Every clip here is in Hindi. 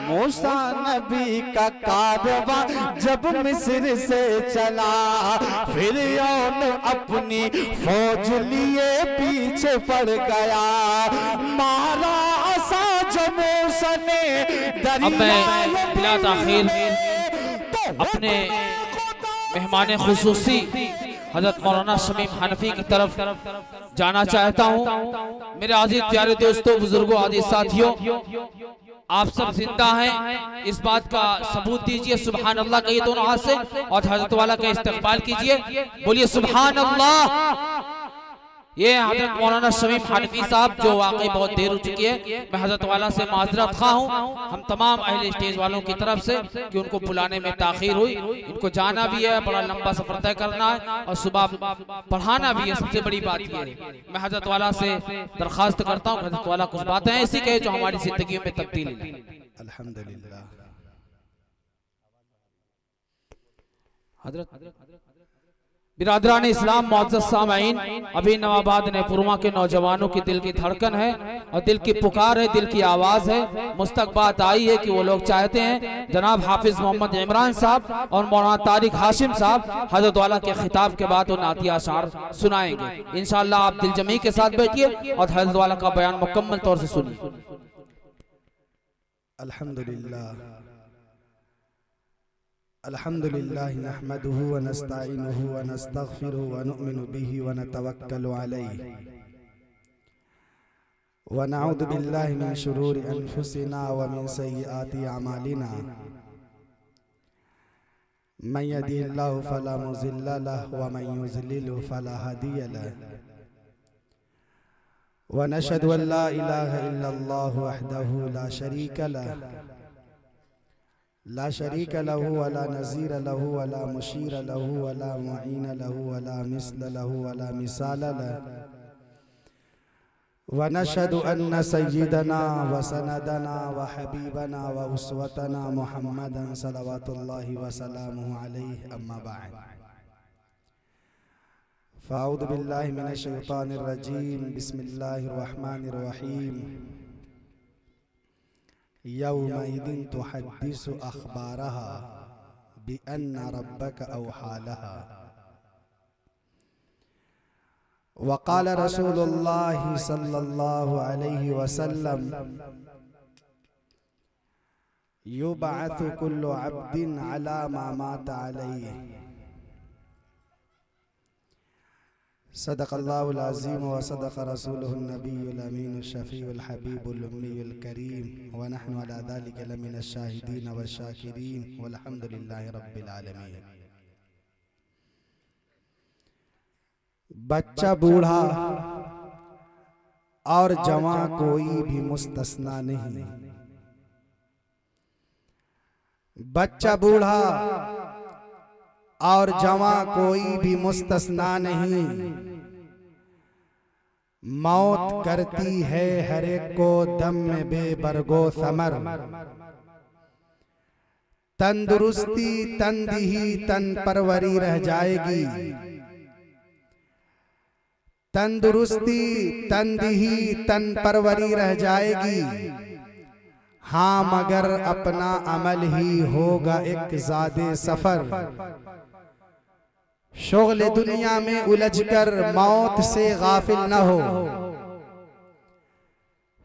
मूसा नबी का कारवां जब मिस्र से चला, फिरौन अपनी फौज लिए पीछे पड़ गया, मारा असा जो मूसा ने दरिया। बिला ताखीर अपने मेहमान खुसूसी हजरत मौलाना शमीम हनफी की तरफ जाना चाहता हूँ। मेरे आज़ीज़ प्यारे दोस्तों, बुजुर्गों, आदि साथियों, आप सब जिंदा हैं इस बात का सबूत दीजिए। सुभान अल्लाह कहिए दोनों हाथ से और हजरत वाला का इस्तकबाल कीजिए। बोलिए सुभान अल्लाह। ये हजरत मौलाना शमीम हनफी साहब जो वाकई बहुत देर हो चुकी है, मैं हजरत वाला से माजरत खा हूँ हम तमाम अहले स्टेज वालों की तरफ से कि उनको बुलाने में ताखीर हुई। इनको जाना भी है, बड़ा लंबा सफर तय करना है और सुबह पढ़ाना भी है। सबसे बड़ी बात यह है, मैं हजरत वाला से दरखास्त करता हूँ हजरत वाला कुछ बातें ऐसी कहे जो हमारी जिंदगी में तब्दीली लाए। अल्हम्दुलिल्लाह। हजरत बिरादरान इस्लाम मुअज़्ज़ज़ सामईन, अभी नवाबाद नेपुरमा के नौजवानों की दिल की धड़कन है और दिल की पुकार है, दिल की आवाज़ है। मुस्तक़बात आई है कि वो लोग चाहते हैं जनाब हाफिज मोहम्मद इमरान साहब और मौलाना तारिक हाशिम साहब हजरत वाला के खिताब के बाद वो नातिया अशार सुनाएंगे। इंशाअल्लाह आप दिल जमी के साथ बैठिए और हजरत वाला का बयान मुकम्मल तौर से सुनिए। अल्हम्दुलिल्लाह अल्हम्दुलिल्लाह नहमदुहु व नस्तईनुहु व नस्तगफिरुहु व नुमिनु बिही व नतवक्कलु अलैहि व नऊज़ु बिल्लाहि मिन शुरूरि अनफुसिना व मिन सय्यिआति अमालिना। मन यहदिहिल्लाहु फला मुज़िल्ल लहु व मन युज़लिलहु फला हादिय लहु। व नशहदु अन ला इलाहा इल्लल्लाहु वहदहु ला शरीका लहु ला शरीक लहु वला नज़ीर लहु वला मुशीर लहु वला मुईन लहु वला मिस्ल लहु वला मिसाल लहु। व नशहदु अन्न सय्यदना व सनदना व हबीबना व उसवतना मुहम्मदन सल्लल्लाहु व सल्लमुहु अलैहि अम्मा बाद। फ़अऊज़ु बिल्लाहि मिनश शैतानिर रजीम। बिस्मिल्लाहिर रहमानिर रहीम। यौमइदिन तुहद्दिसु अख़बारहा बिअन्न रब्बक औहा लहा। वक़ाल रसूलुल्लाहि सल्लल्लाहु अलैहि वसल्लम युबअसु कुल्लु अब्दिन अला मा मात अलैहि। सदक़ल्लाहुल अज़ीम व सदक़ रसूलुहुन नबियुल अमीनुश शफ़ीउल हबीबुल उम्मीयुल करीम व नहनु अला ज़ालिका लमिनश शाहिदीन व शाकिरीन वल्हम्दुलिल्लाहि रब्बिल आलमीन। बच्चा, बूढ़ा और जवां कोई भी मुस्तस्ना नहीं। बच्चा, बूढ़ा और जवां कोई भी मुस्तस्ना नहीं। मौत करती है हर एक को दम में बेबरगो समर। तंदुरुस्ती तंदही तन परवरी रह जाएगी। तंदुरुस्ती तंदही तन परवरी रह जाएगी। हाँ मगर अपना अमल ही होगा एक ज़ादे सफर। शोगले दुनिया में उलझकर मौत से गाफिल न हो।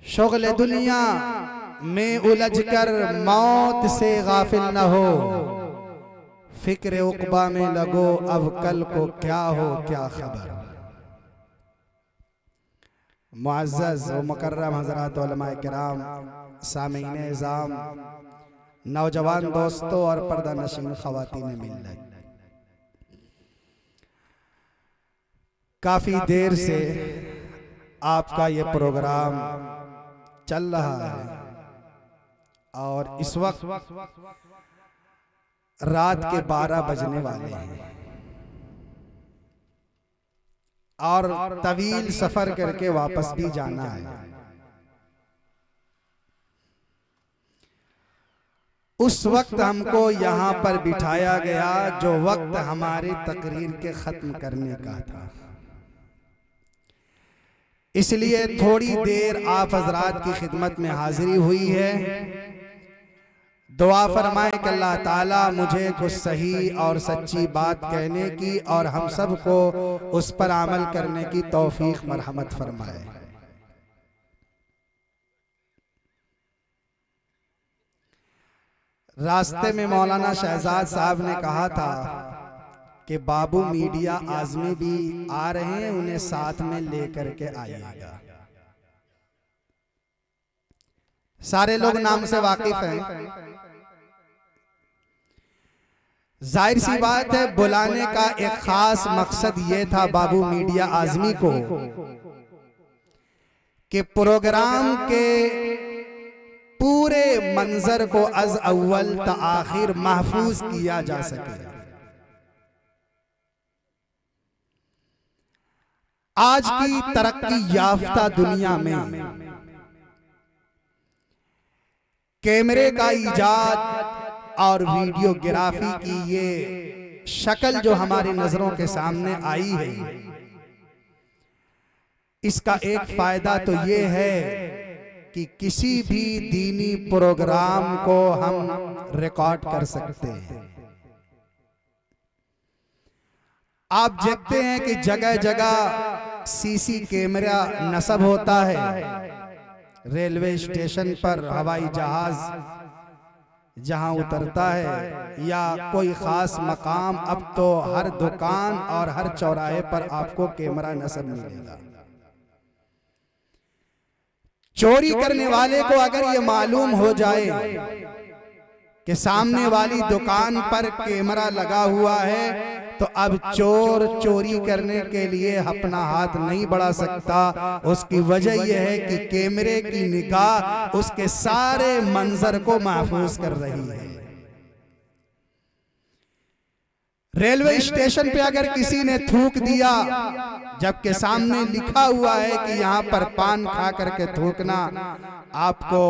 शोगले दुनिया में उलझकर मौत से गाफिल न हो। फिक्र उक़बा में लगो अब कल को क्या हो क्या खबर। मुअज़्ज़ज़ व मुकर्रम हज़रात उलमाए किराम, सामीन इज़ाम, नौजवान दोस्तों और पर्दा नशीन ख़वातीन मिल्लत, काफ़ी देर से आपका ये प्रोग्राम चल रहा है और इस वक्त रात के 12 बजने वाले हैं और तवील सफर करके वापस भी जाना है। उस वक्त हमको यहाँ पर बिठाया गया जो वक्त हमारी तकरीर के खत्म करने का था। इसलिए थोड़ी देर आप हजरात की खिदमत में हाजिरी हुई है दुआ फरमाए कि अल्लाह ताला मुझे कुछ सही और सच्ची बात कहने की और हम सबको उस पर अमल करने की तौफीक मरहमत फरमाए। रास्ते में मौलाना शहजाद साहब ने कहा था कि बाबू मीडिया आजमी भी आ रहे हैं, उन्हें साथ में लेकर के आइएगा। सारे लोग नाम से वाकिफ हैं। जाहिर सी बात है, बुलाने का एक खास मकसद ये था बाबू मीडिया आजमी को कि प्रोग्राम के पूरे मंजर को अज अव्वल ता आखिर महफूज किया जा सके। आज की तरक्की याफ्ता दुनिया में कैमरे का इजाद और वीडियोग्राफी की ये शक्ल जो हमारी नजरों के सामने आई है, इसका एक फायदा तो ये है कि किसी भी दीनी प्रोग्राम को हम रिकॉर्ड कर सकते हैं। आप देखते हैं कि जगह जगह सीसी कैमरा नस्ब होता है। रेलवे स्टेशन पर हवाई जहाज जहां उतरता है या कोई खास मकाम, अब तो हर दुकान और हर चौराहे पर आपको कैमरा नस्ब मिलेगा। चोरी करने वाले को अगर ये मालूम हो जाए कि सामने वाली दुकान पर कैमरा लगा हुआ है, तो अब चोर चोरी करने के लिए अपना हाथ नहीं बढ़ा सकता। उसकी वजह यह है कि कैमरे की निगाह उसके सारे मंजर को महफूज कर रही है। रेलवे स्टेशन पे अगर किसी ने थूक दिया, जबकि सामने लिखा हुआ है कि यहाँ पर पान खा करके थूकना आपको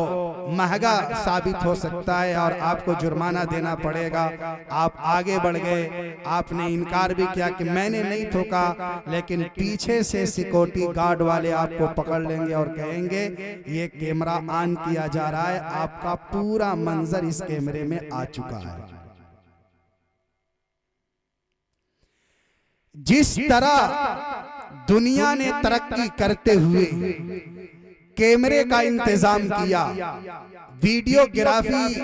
महंगा साबित हो सकता है और आपको जुर्माना देना पड़ेगा, आप आगे बढ़ गए, आपने इनकार भी किया कि मैंने नहीं थूका, लेकिन पीछे से सिक्योरिटी गार्ड वाले आपको पकड़ लेंगे और कहेंगे ये कैमरा ऑन किया जा रहा है, आपका पूरा मंजर इस कैमरे में आ चुका है। जिस तरह दुनिया ने तरक्की करते हुए कैमरे का इंतजाम किया, वीडियोग्राफी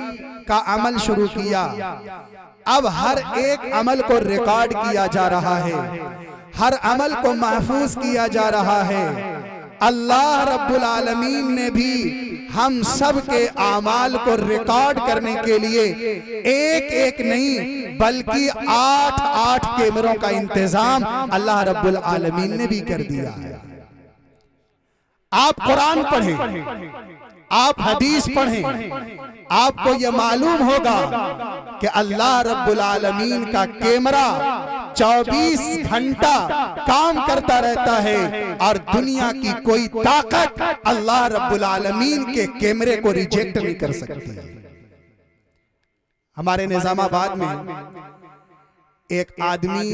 का अमल शुरू किया, अब हर एक अमल को रिकॉर्ड किया जा रहा है, हर अमल को महफूज किया जा रहा है। अल्लाह रब्बुल आलमीन ने भी हम सब के आमाल को रिकॉर्ड करने के लिए एक एक नहीं बल्कि 8 कैमरों का इंतजाम अल्लाह रब्बुल आलमीन ने भी कर दिया है। आप कुरान पढ़ें, आप हदीस पढ़ें, आपको यह मालूम होगा कि अल्लाह रब्बुल आलमीन का कैमरा 24 घंटा काम करता रहता है और दुनिया की कोई ताकत अल्लाह रब्बुल आलमीन के कैमरे को रिजेक्ट नहीं कर सकती। हमारे निजामाबाद में एक आदमी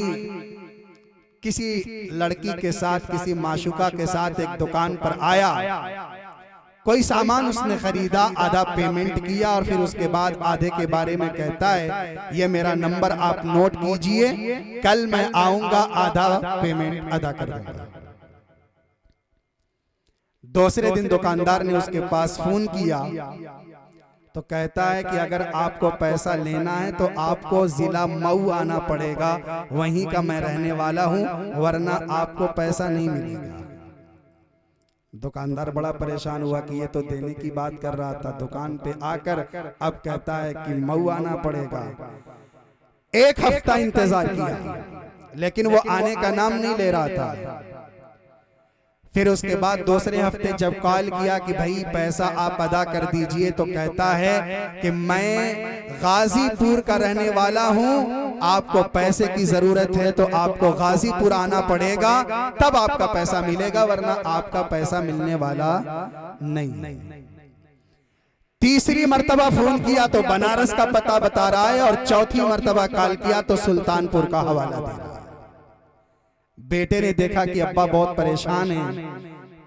किसी लड़की के साथ, किसी माशुका के साथ एक दुकान पर आया, कोई सामान उसने खरीदा, आधा पेमेंट किया और फिर उसके बाद आधे के बारे में कहता है ये मेरा नंबर आप नोट कीजिए, कल मैं आऊंगा, आधा पेमेंट अदा कर दूंगा। दूसरे दिन दुकानदार ने उसके पास फोन किया तो कहता है कि अगर आपको पैसा लेना है तो आपको जिला मऊ आना पड़ेगा, वहीं का मैं रहने वाला हूं, वरना आपको पैसा नहीं मिलेगा। दुकानदार बड़ा परेशान हुआ कि ये तो देने की बात कर रहा था, दुकान पे आकर अब कहता है कि मऊ आना पड़ेगा। 1 हफ्ता इंतजार किया लेकिन वो आने का नाम नहीं ले रहा था। फिर उसके बाद दूसरे हफ्ते जब कॉल किया कि भाई पैसा आप अदा कर दीजिए, तो कहता है कि मैं गाजीपुर का रहने वाला हूं, आपको पैसे की जरूरत है तो आपको गाजीपुर आना पड़ेगा, तब आपका पैसा मिलेगा, वरना आपका पैसा मिलने वाला नहीं। तीसरी मर्तबा फोन किया तो बनारस का पता बता रहा है और चौथी मर्तबा कॉल किया तो सुल्तानपुर का हवाला दे रहा है। बेटे ने देखा कि अब्बा बहुत परेशान हैं,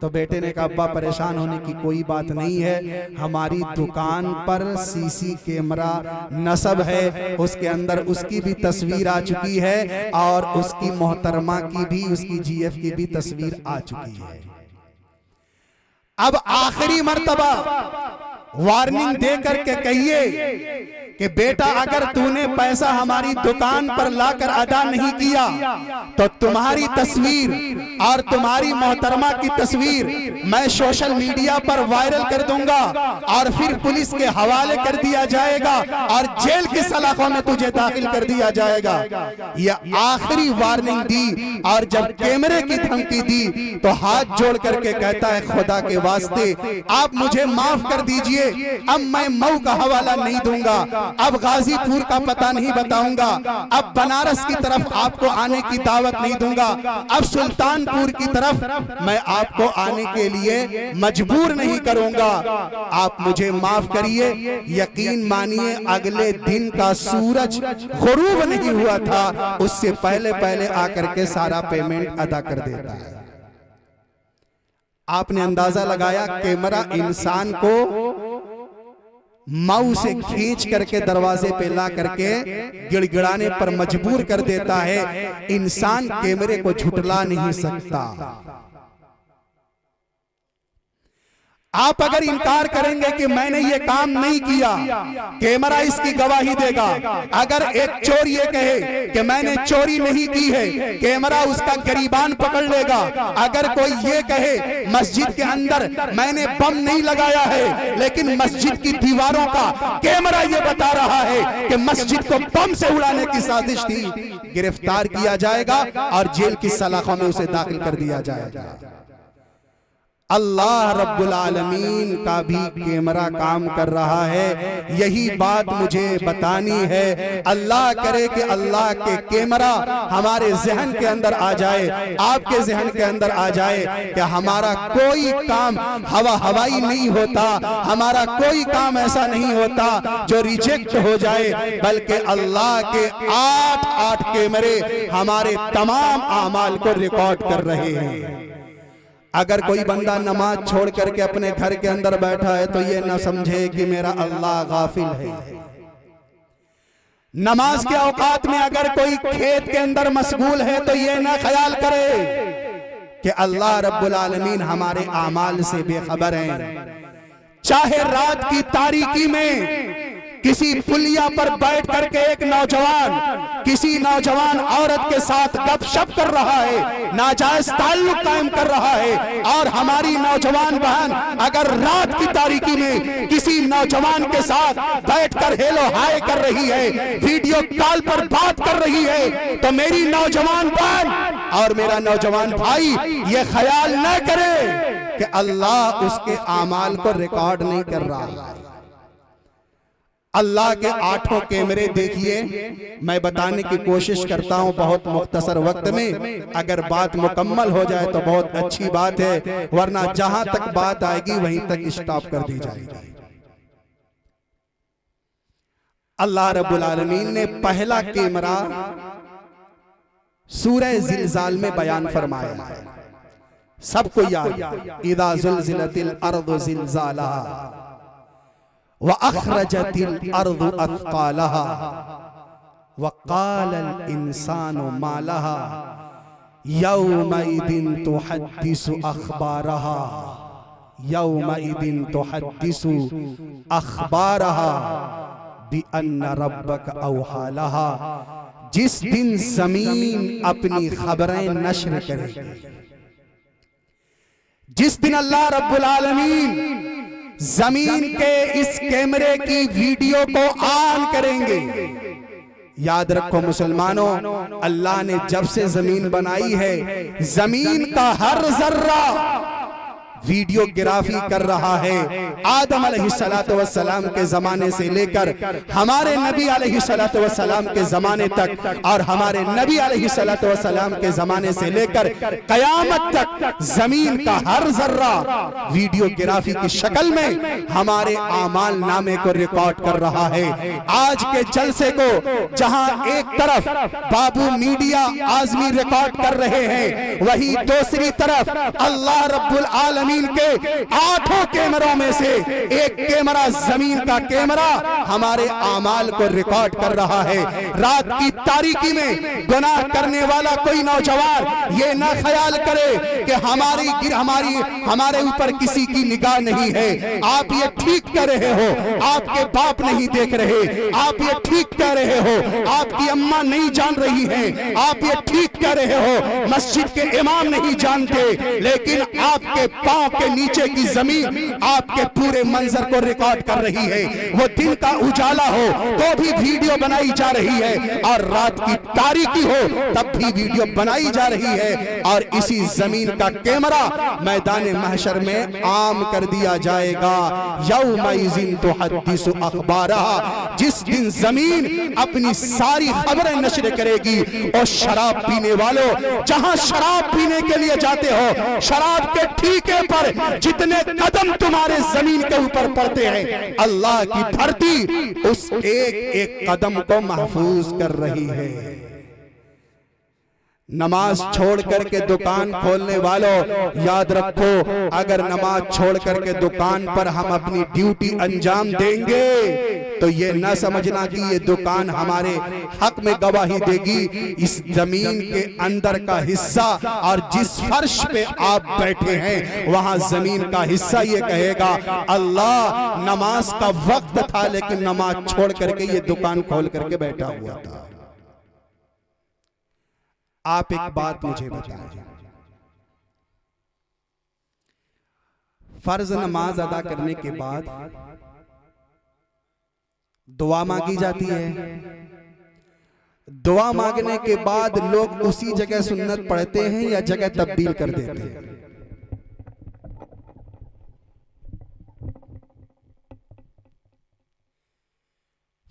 तो बेटे ने कहा अब्बा परेशान होने की कोई बात नहीं है, हमारी दुकान पर सीसी कैमरा नस्ब है, उसके अंदर उसकी भी तस्वीर आ चुकी है और उसकी मोहतरमा की भी, उसकी जीएफ की भी तस्वीर आ चुकी है। अब आखिरी मर्तबा वार्निंग दे करके कहिए कि बेटा अगर तूने पैसा हमारी दुकान पर लाकर अदा नहीं किया तो तुम्हारी तस्वीर और तुम्हारी मोहतरमा की तस्वीर मैं सोशल मीडिया पर वायरल कर दूंगा और फिर पुलिस के हवाले कर दिया जाएगा और जेल की सलाखों में तुझे दाखिल कर दिया जाएगा। यह आखिरी वार्निंग दी और जब कैमरे की धमकी दी तो हाथ जोड़ करके कहता है खुदा के वास्ते आप मुझे माफ कर दीजिए, अब मैं मऊ का हवाला नहीं दूंगा, अब गाजीपुर का पता नहीं बताऊंगा, अब बनारस की तरफ आपको आने की दावत नहीं दूंगा, अब सुल्तानपुर की तरफ मैं आपको आने के लिए मजबूर नहीं करूंगा, आप मुझे माफ करिए। यकीन मानिए अगले दिन का सूरज गुरूब नहीं हुआ था, उससे पहले पहले आकर के सारा पेमेंट अदा कर देता है। आपने अंदाजा लगाया कैमरा इंसान को मऊ से खींच करके दरवाजे पे ला करके गिड़गिड़ाने पर मजबूर कर देता है। इंसान कैमरे को झुटला नहीं सकता। आप अगर इनकार करेंगे कि मैंने ये काम नहीं किया, कैमरा इसकी गवाही देगा। अगर एक चोर ये कहे कि मैंने चोरी नहीं की है, कैमरा उसका गिरीबान पकड़ लेगा। अगर कोई ये कहे मस्जिद के अंदर मैंने बम नहीं लगाया है, लेकिन मस्जिद की दीवारों का कैमरा ये बता रहा है कि मस्जिद को बम से उड़ाने की साजिश थी, गिरफ्तार किया जाएगा और जेल की सलाखों में उसे दाखिल कर दिया जाएगा। अल्लाह रब्बुल आलमीन का भी कैमरा काम कर रहा है। यही बात मुझे बतानी है। अल्लाह करे कि अल्लाह के कैमरा हमारे जहन के अंदर आ जाए, आपके जहन के अंदर आ जाए कि हमारा कोई काम हवाई नहीं होता, हमारा कोई काम ऐसा नहीं होता जो रिजेक्ट हो जाए, बल्कि अल्लाह के 8 कैमरे हमारे तमाम आमाल को रिकॉर्ड कर रहे हैं। अगर कोई बंदा नमाज छोड़ करके अपने घर के अंदर बैठा है तो ये ना समझे कि मेरा अल्लाह गाफिल है। नमाज के औकात में अगर कोई खेत के अंदर मशगूल है तो ये ना ख्याल करे कि अल्लाह रब्बुल आलमीन हमारे आमाल से बेखबर हैं। चाहे रात की तारीकी में किसी पुलिया पर बैठ करके एक नौजवान किसी नौजवान औरत के साथ गपशप कर रहा है, नाजायज ताल्लुक कायम कर रहा है, और हमारी नौजवान बहन अगर रात की तारीकी में किसी नौजवान के साथ बैठकर हेलो हाय कर रही है, वीडियो कॉल पर बात कर रही है, तो मेरी नौजवान बहन और मेरा नौजवान भाई ये ख्याल न करे कि अल्लाह उसके आमाल को रिकॉर्ड नहीं कर रहा। अल्लाह के 8 कैमरे देखिए, मैं बताने की कोशिश करता हूं बहुत मुख्तसर वक्त में। अगर बात मुकम्मल हो जाए तो बहुत अच्छी बात है, वरना जहां तक बात आएगी वहीं तक स्टॉप कर दी जाएगी। अल्लाह रब्बुल आलमीन ने पहला कैमरा सूरह ज़िलज़ाल में बयान फरमाया है, सबको याद। इज़ा ज़ुलज़िलतिल अर्दु ज़िलज़ालहा व अखरजतिल अर्दु अथक़ालहा व क़ालल इंसानु मा लहा यौमइदिन तुहद्दिसु अख़बारहा यौमइदिन तुहद्दिसु अख़बारहा बिअन्न रब्बक औहा लहा। जिस दिन जमीन अपनी खबरें नश्र करेगी, जिस दिन अल्लाह रब्बुल आलमीन जमीन के इस कैमरे की वीडियो को ऑन करेंगे। याद रखो मुसलमानों, अल्लाह ने जब से जमीन बनाई है, जमीन का हर जर्रा वीडियोग्राफी कर रहा है। आदम अलैहिस्सलातु वस्सलाम के जमाने से लेकर हमारे नबी अलैहिस्सलातु वस्सलाम के जमाने तक और हमारे नबी अलैहिस्सलातु वस्सलाम के जमाने से लेकर कयामत तक जमीन का हर जर्रा वीडियोग्राफी की शक्ल में हमारे आमाल नामे को रिकॉर्ड कर रहा है। आज के जलसे को जहां एक तरफ बाबू मीडिया आजमी रिकॉर्ड कर रहे हैं, वहीं दूसरी तरफ अल्लाह रब्बुल आलमीन के 8 कैमरों में से एक कैमरा जमीन का कैमरा हमारे आमाल को रिकॉर्ड कर रहा है। रात की तारीकी में गुनाह करने वाला कोई नौजवान ये ना ख्याल करे कि हमारे ऊपर किसी की निगाह नहीं है। आप ये ठीक कर रहे हो, आपके बाप नहीं देख रहे। आप ये ठीक कह रहे हो, आपकी अम्मा नहीं जान रही है। आप ये ठीक कह रहे हो, मस्जिद के इमाम नहीं जानते, लेकिन आपके पांव के नीचे की जमीन आपके पूरे मंजर को रिकॉर्ड कर रही है। वो दिन का उजाला हो तो भी वीडियो बनाई जा रही है, और रात की तारीकी हो तब भी वीडियो बनाई जा रही है। और इसी जमीन का कैमरा मैदान महशर में आम कर दिया जाएगा। यौमइज़िन तुहद्दिसु अखबारहा, जिस दिन जमीन अपनी सारी खबरें नशर करेगी। और शराब पीने वालों, जहां शराब पीने के लिए जाते हो, शराब के ठीके पर जितने कदम तुम्हारे जमीन के ऊपर पड़ते हैं, अल्लाह की धरती उस एक एक कदम को महफूज कर रही है। नमाज छोड़ करके दुकान खोलने वालों, याद रखो, अगर नमाज छोड़ करके दुकान पर हम अपनी ड्यूटी अंजाम देंगे तो ये न समझना कि ये दुकान हमारे हक में गवाही देगी। इस जमीन के अंदर का हिस्सा और जिस फर्श पे आप बैठे हैं वहां जमीन का हिस्सा ये कहेगा, अल्लाह नमाज का वक्त था लेकिन नमाज छोड़ करके ये दुकान खोल करके बैठा हुआ था। आप एक बात मुझे बताएं, फर्ज नमाज अदा करने के बाद दुआ मांगी जाती है। दुआ मांगने के बाद लोग उसी जगह सुन्नत पढ़ते हैं या जगह तब्दील कर देते हैं?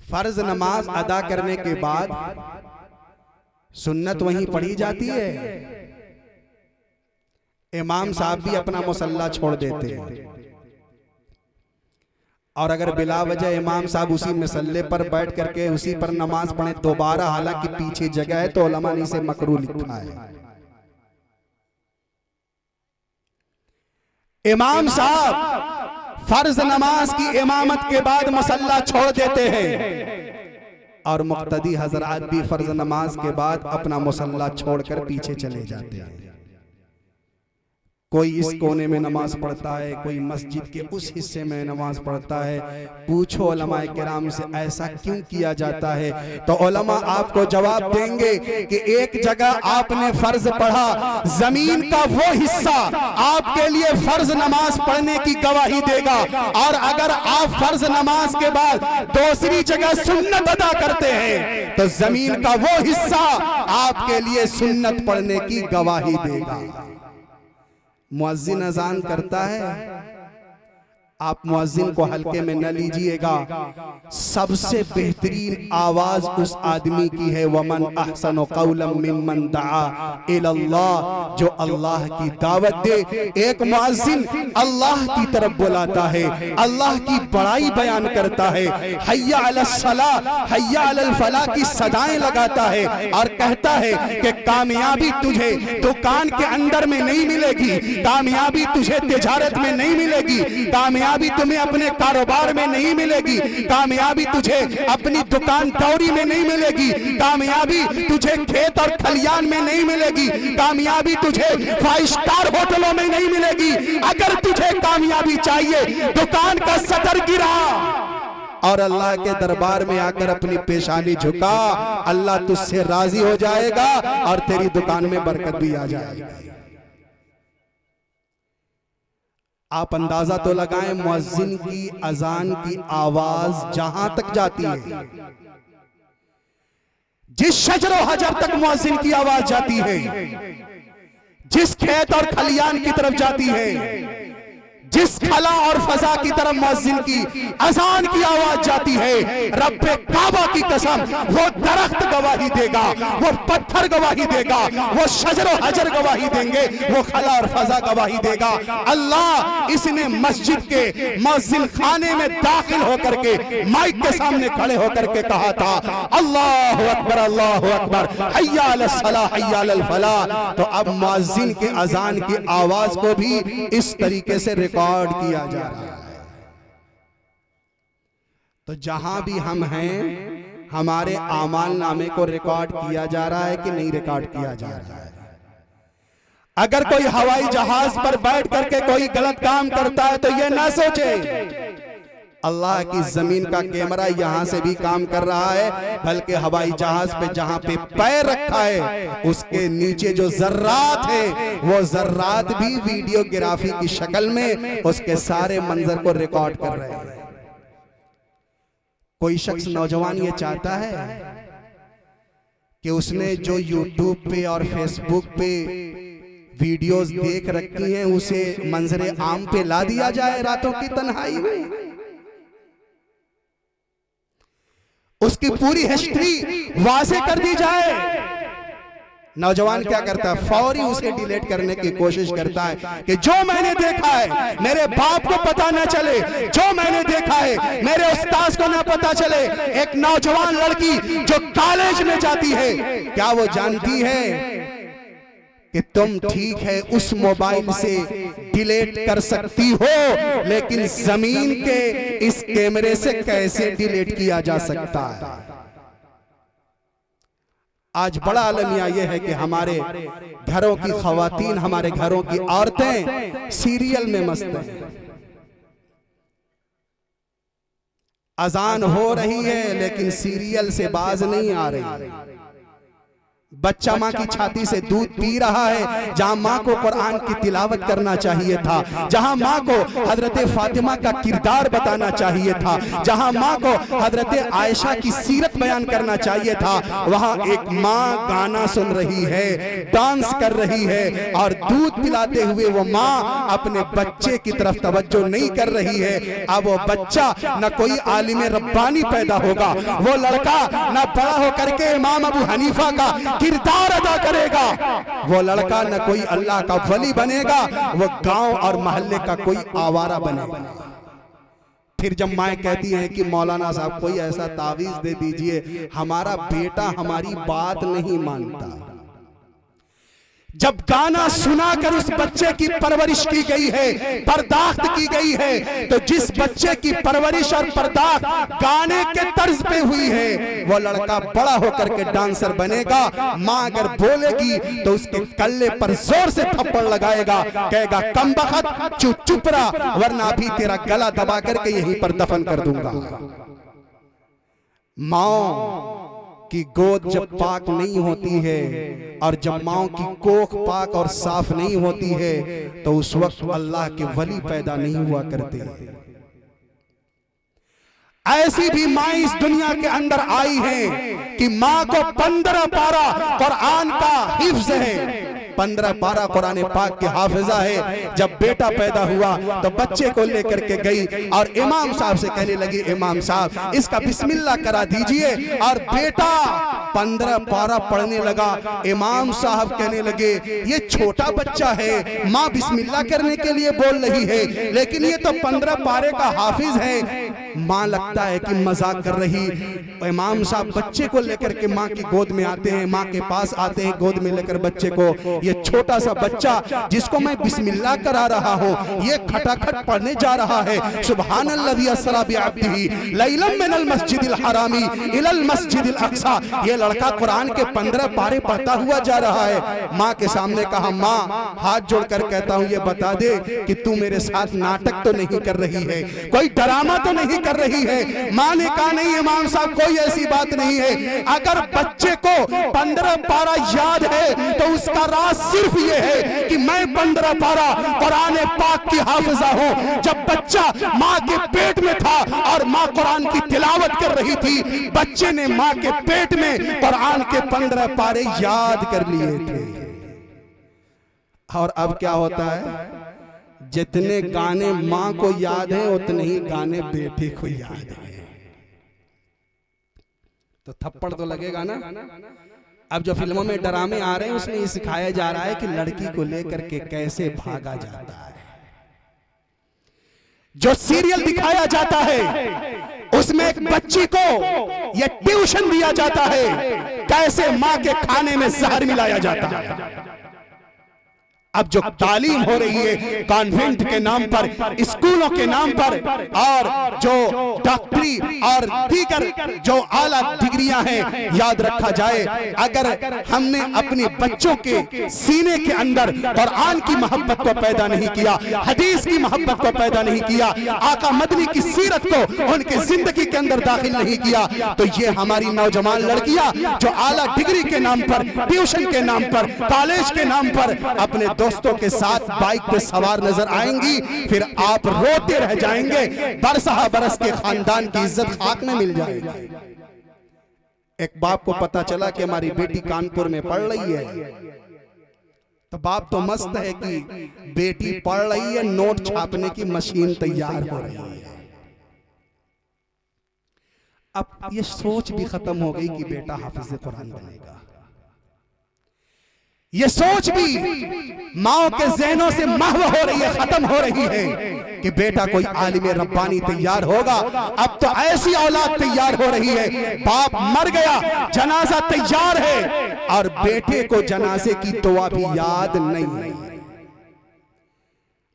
फर्ज नमाज अदा करने के बाद सुन्नत वहीं पढ़ी जाती है। इमाम साहब भी अपना मुसल्ला छोड़ देते हैं, और अगर बिला वजह इमाम साहब उसी मुसल्ले पर बैठ करके उसी पर नमाज पढ़े दोबारा, हालांकि पीछे जगह है तो उलमा ने इसे मकरूह लिखा है। इमाम साहब फर्ज नमाज की इमामत के बाद मुसल्ला छोड़ देते हैं, और मुक्तदी हजरात भी फर्ज नमाज के बाद अपना मुसल्ला छोड़कर पीछे चले जाते हैं। कोई इस कोने में नमाज पढ़ता है, कोई मस्जिद के उस हिस्से में नमाज पढ़ता है। पूछो उलमाए किराम से ऐसा क्यों किया जाता है, तो उलमा आपको जवाब देंगे कि एक जगह आपने फर्ज पढ़ा, जमीन का वो हिस्सा आपके लिए फर्ज नमाज पढ़ने की गवाही देगा, और अगर आप फर्ज नमाज के बाद दूसरी जगह सुन्नत अदा करते हैं तो जमीन का वो हिस्सा आपके लिए सुन्नत पढ़ने की गवाही देगा। मुअज्जिन अजान करता है, आप मुअज्जिन को हल्के में न लीजिएगा। सबसे बेहतरीन आवाज उस आदमी की है, वमन अहसनु क़ौलन मिम्मन दआ इलल्लाह, जो अल्लाह की दावत दे। एक मुअज्जिन अल्लाह की तरफ बुलाता है, अल्लाह की बड़ाई बयान करता है, हय्या अलस सलाह हय्या अलल फलाह की सदाएं लगाता है, और कहता है कि कामयाबी तुझे दुकान के अंदर में नहीं मिलेगी, कामयाबी तुझे तिजारत में नहीं मिलेगी, कामयाबी तुम्हें अपने कारोबार में नहीं मिलेगी, कामयाबी तुझे अपनी दुकानदारी में नहीं मिलेगी, कामयाबी तुझे खेत और खलियान में नहीं मिलेगी, कामयाबी तुझे 5 स्टार होटलों में नहीं मिलेगी। अगर तुझे कामयाबी चाहिए, दुकान का शटर गिरा और अल्लाह के दरबार में आकर अपनी पेशानी झुका, अल्लाह तुझसे राजी हो जाएगा और तेरी दुकान में बरकत भी आ जाएगी। आप अंदाजा तो लगाएं, मुअज्जिन की अजान की आवाज जहां तक जाती है, जिस शजरो हजर तक मुअज्जिन की आवाज जाती है, जिस खेत और खलियान की तरफ जाती है, जिस खला और फजा की तरफ मुअज्जिन की अजान की आवाज जाती है, रब्बे काबा की कसम, वो दरख्त गवाही देगा, वो पत्थर गवाही देगा, वो शजर और हजर गवाही देंगे, वो खला और फजा गवाही देगा। अल्लाह इसने मस्जिद के मुअज्जिन खाने में दाखिल होकर के माइक के सामने खड़े होकर के कहा था, अल्लाहु अकबर, अल्लाहु अकबर, हय्या अलस सलाह, हय्या अलल फलाह। तो अब मुअज्जिन के अजान की आवाज को भी इस तरीके से रिकॉर्ड किया जा रहा है। तो जहां भी हम हैं, हमारे आमाल नामे को रिकॉर्ड किया जा रहा है कि नहीं रिकॉर्ड किया जा रहा है? अगर कोई हवाई जहाज पर बैठ करके कोई गलत काम करता है तो यह ना सोचे अल्लाह की जमीन का कैमरा यहां से भी काम कर रहा है, बल्कि हवाई जहाज पे जहां पे पैर रखा है उसके नीचे जो जर्रात है वो जर्रात भी वीडियोग्राफी की शक्ल में उसके सारे मंजर को रिकॉर्ड कर रहे हैं। कोई शख्स नौजवान ये चाहता है कि उसने जो यूट्यूब पे और फेसबुक पे वीडियोस देख रखी हैं उसे मंजरे आम पे ला दिया जाए रातों की तन्हाई में, उसकी पूरी हिस्ट्री वाज़े कर दी जाए। नौजवान क्या करता है, फौरी उसे डिलीट करने की कोशिश करता है कि जो मैंने देखा है मेरे बाप को पता न चले, जो मैंने देखा है मेरे उस्ताद को न पता चले। एक नौजवान लड़की जो कॉलेज में जाती है, क्या वो जानती है कि तुम ठीक है उस मोबाइल से डिलीट कर सकती हो, लेकिन जमीन के इस कैमरे से कैसे डिलीट किया जा सकता है? आज बड़ा अलमिया यह है कि हमारे घरों की खवातीन, हमारे घरों की औरतें सीरियल में मस्त हैं। अजान हो रही है लेकिन सीरियल से बाज नहीं आ रही। बच्चा माँ की छाती से दूध पी रहा है, जहां माँ को कुरान की तिलावत करना चाहिए था, जहां माँ को हजरत फातिमा का किरदार बताना चाहिए था, जहां माँ को हजरत आयशा की सीरत बयान करना चाहिए था, वहां एक माँ गाना सुन रही है, डांस कर रही है और दूध पिलाते हुए वो माँ अपने बच्चे की तरफ तवज्जो नहीं कर रही है। अब वो बच्चा न कोई आलिम रब्बानी पैदा होगा, वो लड़का न बड़ा होकर के इमाम अबू हनीफा का किरदार अदा करेगा, वो लड़का न कोई अल्लाह का वली बनेगा, वो गांव और मोहल्ले का कोई आवारा बनेगा। फिर जब माए कहती हैं कि मौलाना साहब कोई ऐसा तावीज दे दीजिए, हमारा बेटा हमारी बात नहीं मानता। जब गाना सुनाकर उस बच्चे की परवरिश की गई है, बर्दाश्त की गई है, तो जिस बच्चे की परवरिश और बर्दाश्त गाने के तर्ज पे हुई है, वो लड़का बड़ा होकर के डांसर बनेगा। माँ अगर बोलेगी तो उसके कल्ले पर जोर से थप्पड़ लगाएगा, कहेगा कमबख्त चुप रहा, वरना अभी तेरा गला दबा करके यहीं पर दफन कर दूंगा। माँ की गोद जब पाक नहीं होती है और जब माओ की कोख पाक और साफ नहीं होती है, तो उस वक्त अल्लाह के वली पैदा नहीं हुआ करते। ऐसी भी माँ इस दुनिया के अंदर आई हैं कि माँ को 15 पारा कुरान का हिफ्ज है, 15 पारा कुरान पाक के हाफिजा है। जब बेटा पैदा हुआ तो बच्चे को लेकर के गई और इमाम साहब से कहने लगी, इमाम साहब इसका बिस्मिल्लाह करा दीजिए। और बेटा 15 पारा पढ़ने लगा। इमाम साहब कहने लगे, ये छोटा बच्चा है, माँ बिस्मिल्लाह करने के लिए बोल रही है, लेकिन ये तो 15 पारे का हाफिज है। माँ लगता है कि मजाक कर रही। इमाम साहब बच्चे को लेकर के माँ की गोद में आते हैं, माँ के पास आते हैं, गोद में लेकर बच्चे को। ये छोटा सा बच्चा जिसको मैं बिस्मिल्लाह करा रहा हूँ, ये खटाखट पढ़ने जा रहा है, सुब्हानल्लाज़ी अस्रा बिअब्दिही लैलन मिनल मस्जिदिल हरामी इलल मस्जिदिल अक्सा। ये लड़का कुरान के 15 पारे पढ़ता हुआ जा रहा है। माँ के सामने कहा, माँ हाथ जोड़कर कहता हूँ ये बता दे कि तू मेरे साथ नाटक तो नहीं कर रही है, कोई ड्रामा तो नहीं कर रही है। माँ ने कहा, नहीं इमाम साहब कोई ऐसी बात नहीं है। अगर बच्चे को 15 पारा याद है तो उसका राज सिर्फ ये है कि मैं 15 पारा कुरान पाक की हाफिजा हूं। जब बच्चा माँ के पेट में था और माँ कुरान की तिलावत कर रही थी, बच्चे ने माँ के पेट में कुरान के 15 पारे याद कर लिए थे। और अब क्या होता है, जितने गाने माँ को याद हैं उतने ही गाने बेटे को याद हैं। तो थप्पड़ तो लगेगा ना। अब जो फिल्मों में ड्रामे आ रहे हैं उसमें ये सिखाया जा रहा है कि लड़की को लेकर के कैसे भागा जाता है। जो सीरियल दिखाया जाता है उसमें एक बच्ची को यह ट्यूशन दिया जाता है कैसे मां के खाने में जहर मिलाया जाता है। अब जो तालीम हो रही है कॉन्वेंट के नाम पर, स्कूलों के नाम पर, और जो डॉक्टरी और दीगर जो आला डिग्रियां हैं, याद रखा जाए अगर हमने अपने बच्चों के सीने के अंदर कुरान की मोहब्बत को पैदा नहीं किया, हदीस की मोहब्बत को पैदा नहीं किया, आका मदनी की सीरत को उनके जिंदगी के अंदर दाखिल नहीं किया, तो ये हमारी नौजवान लड़कियां जो आला डिग्री के नाम पर, ट्यूशन के नाम पर, कॉलेज के नाम पर अपने दोस्तों के साथ बाइक पे सवार नजर आएंगी, फिर आप रोते रह जाएंगे, बरसहा बरस के खानदान की इज्जत खाक में मिल जाएगी। एक बाप को पता चला कि हमारी बेटी कानपुर में पढ़ रही है, तो बाप तो मस्त है कि बेटी पढ़ रही है, नोट छापने की मशीन तैयार हो रही है। अब ये सोच भी खत्म हो गई कि बेटा हाफिज कुरान बनेगा। ये सोच भी माओ के ज़हनों से महव हो रही है, खत्म हो रही है कि बेटा कोई आलिम रब्बानी तैयार होगा। अब तो ऐसी औलाद तैयार हो रही है, बाप मर गया, जनाजा तैयार है और बेटे को जनाजे की दुआ भी याद नहीं है।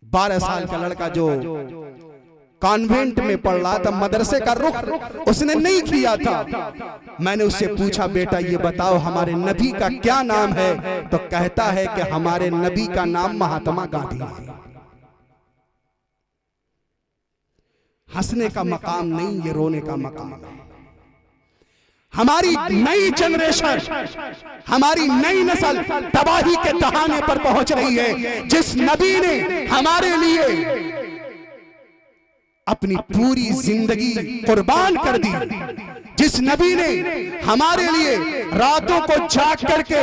12 साल का लड़का जो कॉन्वेंट में पढ़ रहा था, मदरसे का रुख उसने नहीं किया था। मैंने उससे पूछा, बेटा ये बताओ हमारे नबी का क्या नाम है? तो कहता है कि हमारे नबी का नाम महात्मा गांधी है। हंसने का मकाम नहीं, ये रोने का मकाम है। हमारी नई जनरेशन, हमारी नई नस्ल तबाही के दहाने पर पहुंच रही है। जिस नबी ने हमारे लिए अपनी पूरी जिंदगी कुर्बान कर दी, जिस नबी ने हमारे लिए रातों को जाग करके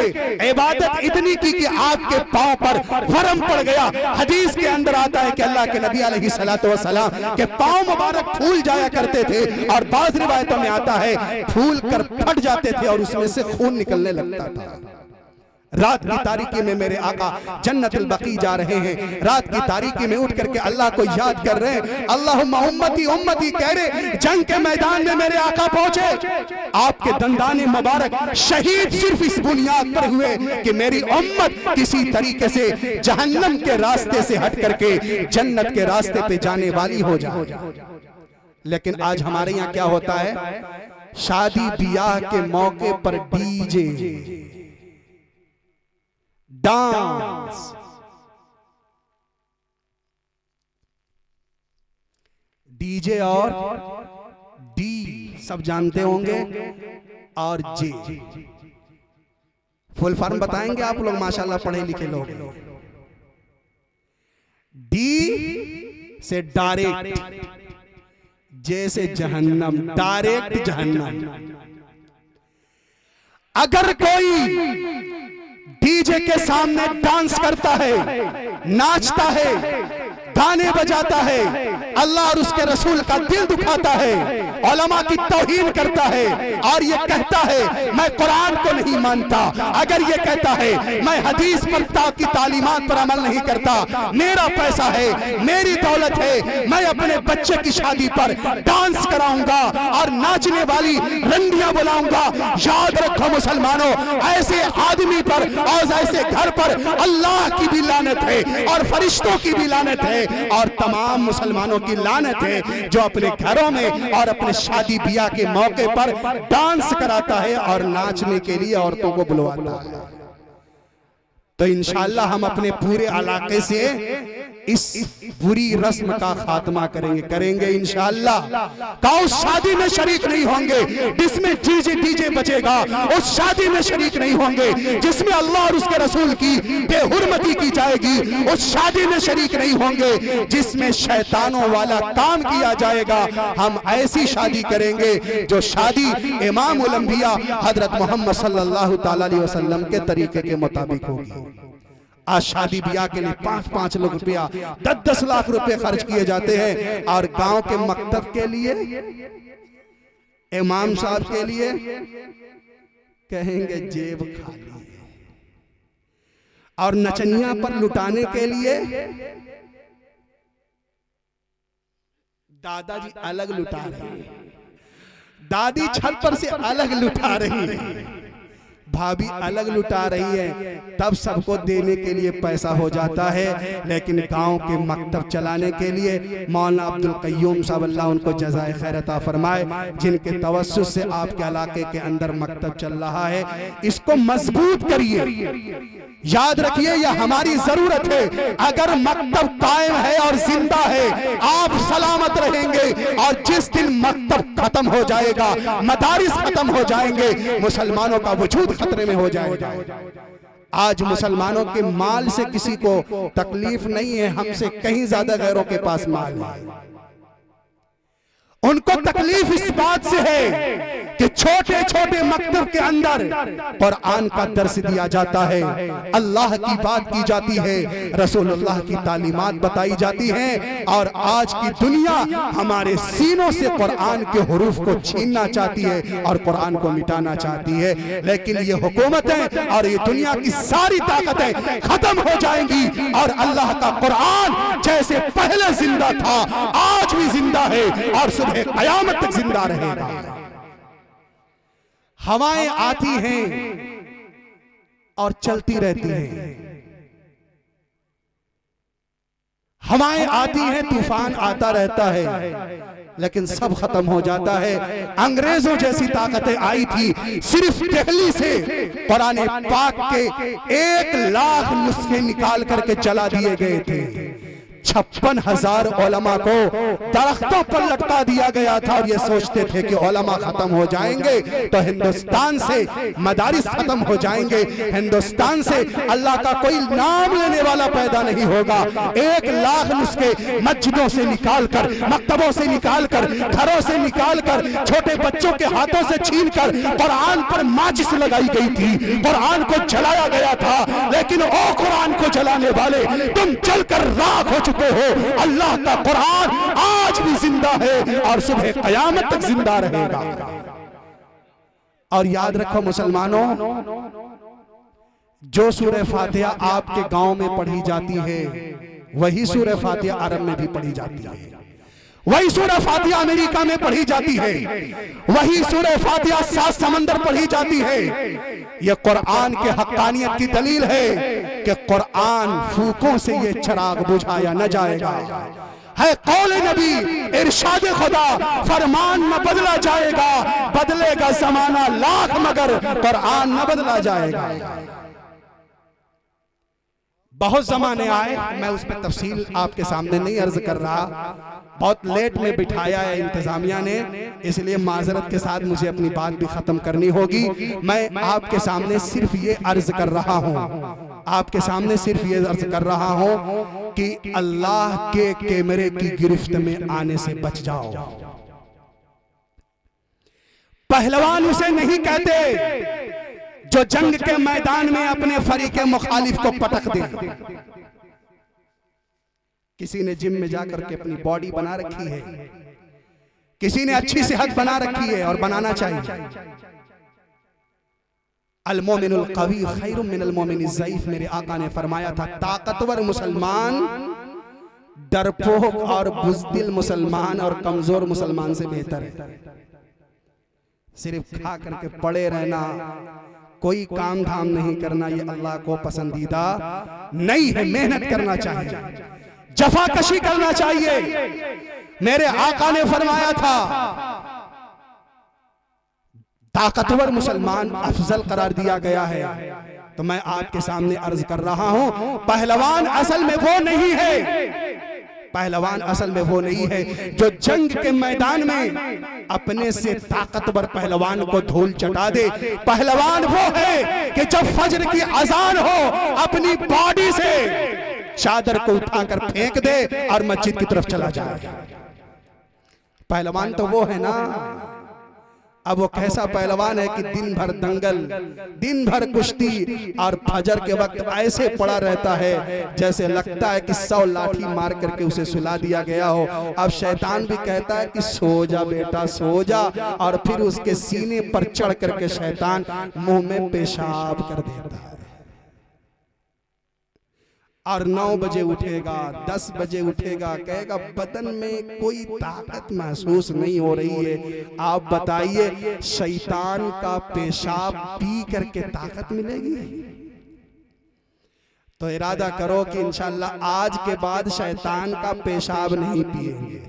इबादत इतनी की कि आपके पांव पर वरम पड़ गया। हदीस के अंदर आता है कि अल्लाह के नबी अलैहिस्सलातु वस्सलाम के पांव मुबारक फूल जाया करते थे, और बाज़ रिवायतों में आता है फूल कर फट जाते थे और उसमें से खून निकलने लगता था। रात की तारीकी में मेरे आका जन्नतुल बकी जा रहे हैं, रात की तारीकी में उठ करके अल्लाह को याद कर रहे हैं, अल्लाहुम्मा उम्मती उम्मती कह रहे। जंग के मैदान में मेरे आका पहुंचे, आपके दंदाने मुबारक शहीद सिर्फ इस बुनियाद पर हुए कि मेरी उम्मत किसी तरीके से जहन्नम के रास्ते से हट करके जन्नत के रास्ते पे जाने वाली हो जाए। लेकिन आज हमारे यहाँ क्या होता है, शादी ब्याह के मौके पर डीजे, डांस, डीजे और डी सब जानते होंगे, और जे फुल फॉर्म बताएंगे आप लोग, माशाल्लाह पढ़े लिखे लोग। डी से डायरेक्ट, जे से जहन्नम, डायरेक्ट जहन्नम। अगर कोई डीजे के सामने डांस करता है, नाचता है, गाने बजाता है, अल्लाह और उसके रसूल का दिल दुखाता है, उलमा की तौहीन करता है और ये कहता है मैं कुरान को नहीं मानता, अगर ये कहता है मैं हदीस पर की तालीमात पर अमल नहीं करता, मेरा पैसा है, मेरी दौलत है, मैं अपने बच्चे की शादी पर डांस कराऊंगा और नाचने वाली रंडियां बुलाऊंगा, याद रखो मुसलमानों, ऐसे आदमी पर और ऐसे घर पर अल्लाह की भी लानत है और फरिश्तों की भी लानत है और तमाम मुसलमानों की लानत है जो अपने घरों में और अपने शादी ब्याह के मौके पर डांस कराता है और नाचने के लिए औरतों को बुलवाता है। तो इंशाअल्लाह हम अपने पूरे इलाके से इस बुरी रस्म का खात्मा करेंगे इंशाअल्लाह। का उस शादी में शरीक नहीं होंगे जिसमें डीजे बजेगा, उस शादी में शरीक नहीं होंगे जिसमें अल्लाह और उसके रसूल की बेहुरमती की जाएगी, उस शादी में शरीक नहीं होंगे जिसमें शैतानों वाला काम किया जाएगा। हम ऐसी शादी करेंगे जो शादी इमाम उल अंबिया हजरत मोहम्मद सल्लल्लाहु तआला अलैहि वसल्लम के तरीके के मुताबिक होगी। आज शादी ब्याह के लिए 5-5 लाख रुपया, 10-10 लाख रुपए खर्च किए जाते हैं। और गांव के मकतब के लिए, इमाम साहब के लिए कहेंगे जेब खाली है, और नचनिया पर लुटाने के लिए दादाजी अलग लुटा रहे हैं, दादी छत पर से अलग लुटा रही है, भाभी अलग लुटा रही है, तब सबको देने के लिए पैसा हो जाता है। लेकिन गांव के मकतब चलाने के लिए मौलाना अब्दुल कय्यूम साहब, अल्लाह उनको जज़ाए खैर अता फरमाए, जिनके तवस्सुस से आपके इलाके के अंदर मकतब चल रहा है, इसको मजबूत करिए। याद रखिए यह हमारी जरूरत है। अगर मकतब कायम है और जिंदा है, आप सलामत रहेंगे, और जिस दिन मकतब खत्म हो जाएगा, मदारिस खत्म हो जाएंगे, मुसलमानों का वजूद खतरे में हो जाएगा। आज मुसलमानों के माल से किसी को तकलीफ नहीं है, हमसे कहीं ज्यादा गैरों के पास माल है। उनको तकलीफ इस बात से है कि छोटे छोटे मकतब के अंदर कुरान का दर्स दिया जाता है, अल्लाह की बात की जाती है, रसूलुल्लाह की तालीमात बताई जाती हैं, और आज की दुनिया हमारे सीनों से कुरान के हुरूफ को छीनना चाहती है और कुरान को मिटाना चाहती है। लेकिन ये हुकूमतें और ये दुनिया की सारी ताकतें खत्म हो जाएंगी, और अल्लाह का कुरान जैसे पहले जिंदा था आज भी जिंदा है, और सुबह क़यामत तक जिंदा रहेगा। हवाएं आती हैं और चलती रहती हैं, हवाएं आती हैं, तूफान आता रहता है, लेकिन सब खत्म हो जाता है। अंग्रेजों जैसी ताकतें आई थी, सिर्फ दिल्ली से कुरान पाक के 1 लाख नुस्खे निकाल करके चला दिए गए थे। 56,000 उलमा को दरख्तों पर लटका दिया गया था, और ये सोचते थे कि उलमा खत्म हो जाएंगे तो हिंदुस्तान से मदारिस खत्म हो जाएंगे, हिंदुस्तान से अल्लाह का कोई नाम लेने वाला पैदा नहीं होगा। 1 लाख नुस्खे मस्जिदों से निकालकर, मकतबों से निकालकर, घरों से निकालकर, छोटे बच्चों के हाथों से छीनकर कुरान पर माचिस लगाई गई थी, कुरान को जलाया गया था। लेकिन ओ कुरान को जलाने वाले, तुम जलकर राख हो चुके हो। अल्लाह का कुरान आज भी जिंदा है और सुबह क़यामत तक जिंदा रहेगा। और याद रखो मुसलमानों, जो सूरह फातिहा आपके गांव में पढ़ी जाती है, वही सूरह फातिहा अरब में भी पढ़ी जाती है, वही सूरह फातिहा अमेरिका में पढ़ी जाती है, वही सूरह फातिहा 7 समंदर पढ़ी जाती है। यह कुरान के हक्कानियत की दलील है कि कुरान फूकों से ये चिराग बुझाया न जाएगा। है कौल नबी, इरशाद खुदा, फरमान न बदला जाएगा, बदलेगा जमाना लाख मगर कुरान न बदला जाएगा। बहुत जमाने आए, मैं उस पर तफसील आपके सामने नहीं अर्ज कर रहा, बहुत लेट में बिठाया है इंतजामिया ने, इसलिए माजरत के साथ मुझे अपनी बात भी खत्म करनी होगी। मैं आपके सामने सिर्फ ये अर्ज कर रहा हूँ, आपके सामने सिर्फ ये अर्ज कर रहा हूँ कि अल्लाह के कैमरे की गिरफ्त में आने से बच जाओ। पहलवान उसे नहीं कहते जो जंग के मैदान में अपने फरीके मुखालिफ को पटक दे। किसी ने जिम में जाकर के अपनी बॉडी बना रखी है, किसी ने अच्छी सेहत बना रखी है, और बनाना चाहिए। अल मोमिनुल कवी खैरुम मिनल मोमिनिज़ ज़ईफ़, मेरे आका ने फरमाया था, ताकतवर मुसलमान डरपोक और बुज़दिल मुसलमान और कमजोर मुसलमान से बेहतर है। सिर्फ खा करके पड़े रहना, कोई काम धाम नहीं करना, ये अल्लाह को पसंदीदा नहीं है। मेहनत करना चाहिए, जफाकशी करना चाहिए। मेरे आका ने फरमाया था, ताकतवर मुसलमान अफजल करार दिया गया है। तो मैं आपके सामने अर्ज कर रहा हूं, पहलवान असल में वो नहीं है, पहलवान असल में वो नहीं है जो जंग के मैदान में अपने से ताकतवर पहलवान को धूल चटा दे। पहलवान वो है कि जब फजर की अजान हो अपनी बॉडी से चादर को उठाकर फेंक दे और मस्जिद की तरफ चला जाए। पहलवान तो वो है ना, अब वो कैसा पहलवान है कि दिन भर दंगल, दिन भर कुश्ती, और फजर के वक्त ऐसे पड़ा रहता है जैसे लगता है कि 100 लाठी मार करके उसे सुला दिया गया हो। अब शैतान भी कहता है कि सो जा बेटा सो जा, और फिर उसके सीने पर चढ़ करके शैतान मुंह में पेशाब कर देता है। और 9 बजे उठेगा, 10 बजे उठेगा, कहेगा बदन में कोई ताकत महसूस नहीं हो रही है। आप बताइए शैतान का पेशाब पी करके ताकत मिलेगी? तो इरादा करो कि इंशाअल्लाह आज के बाद शैतान का पेशाब नहीं पिएंगे।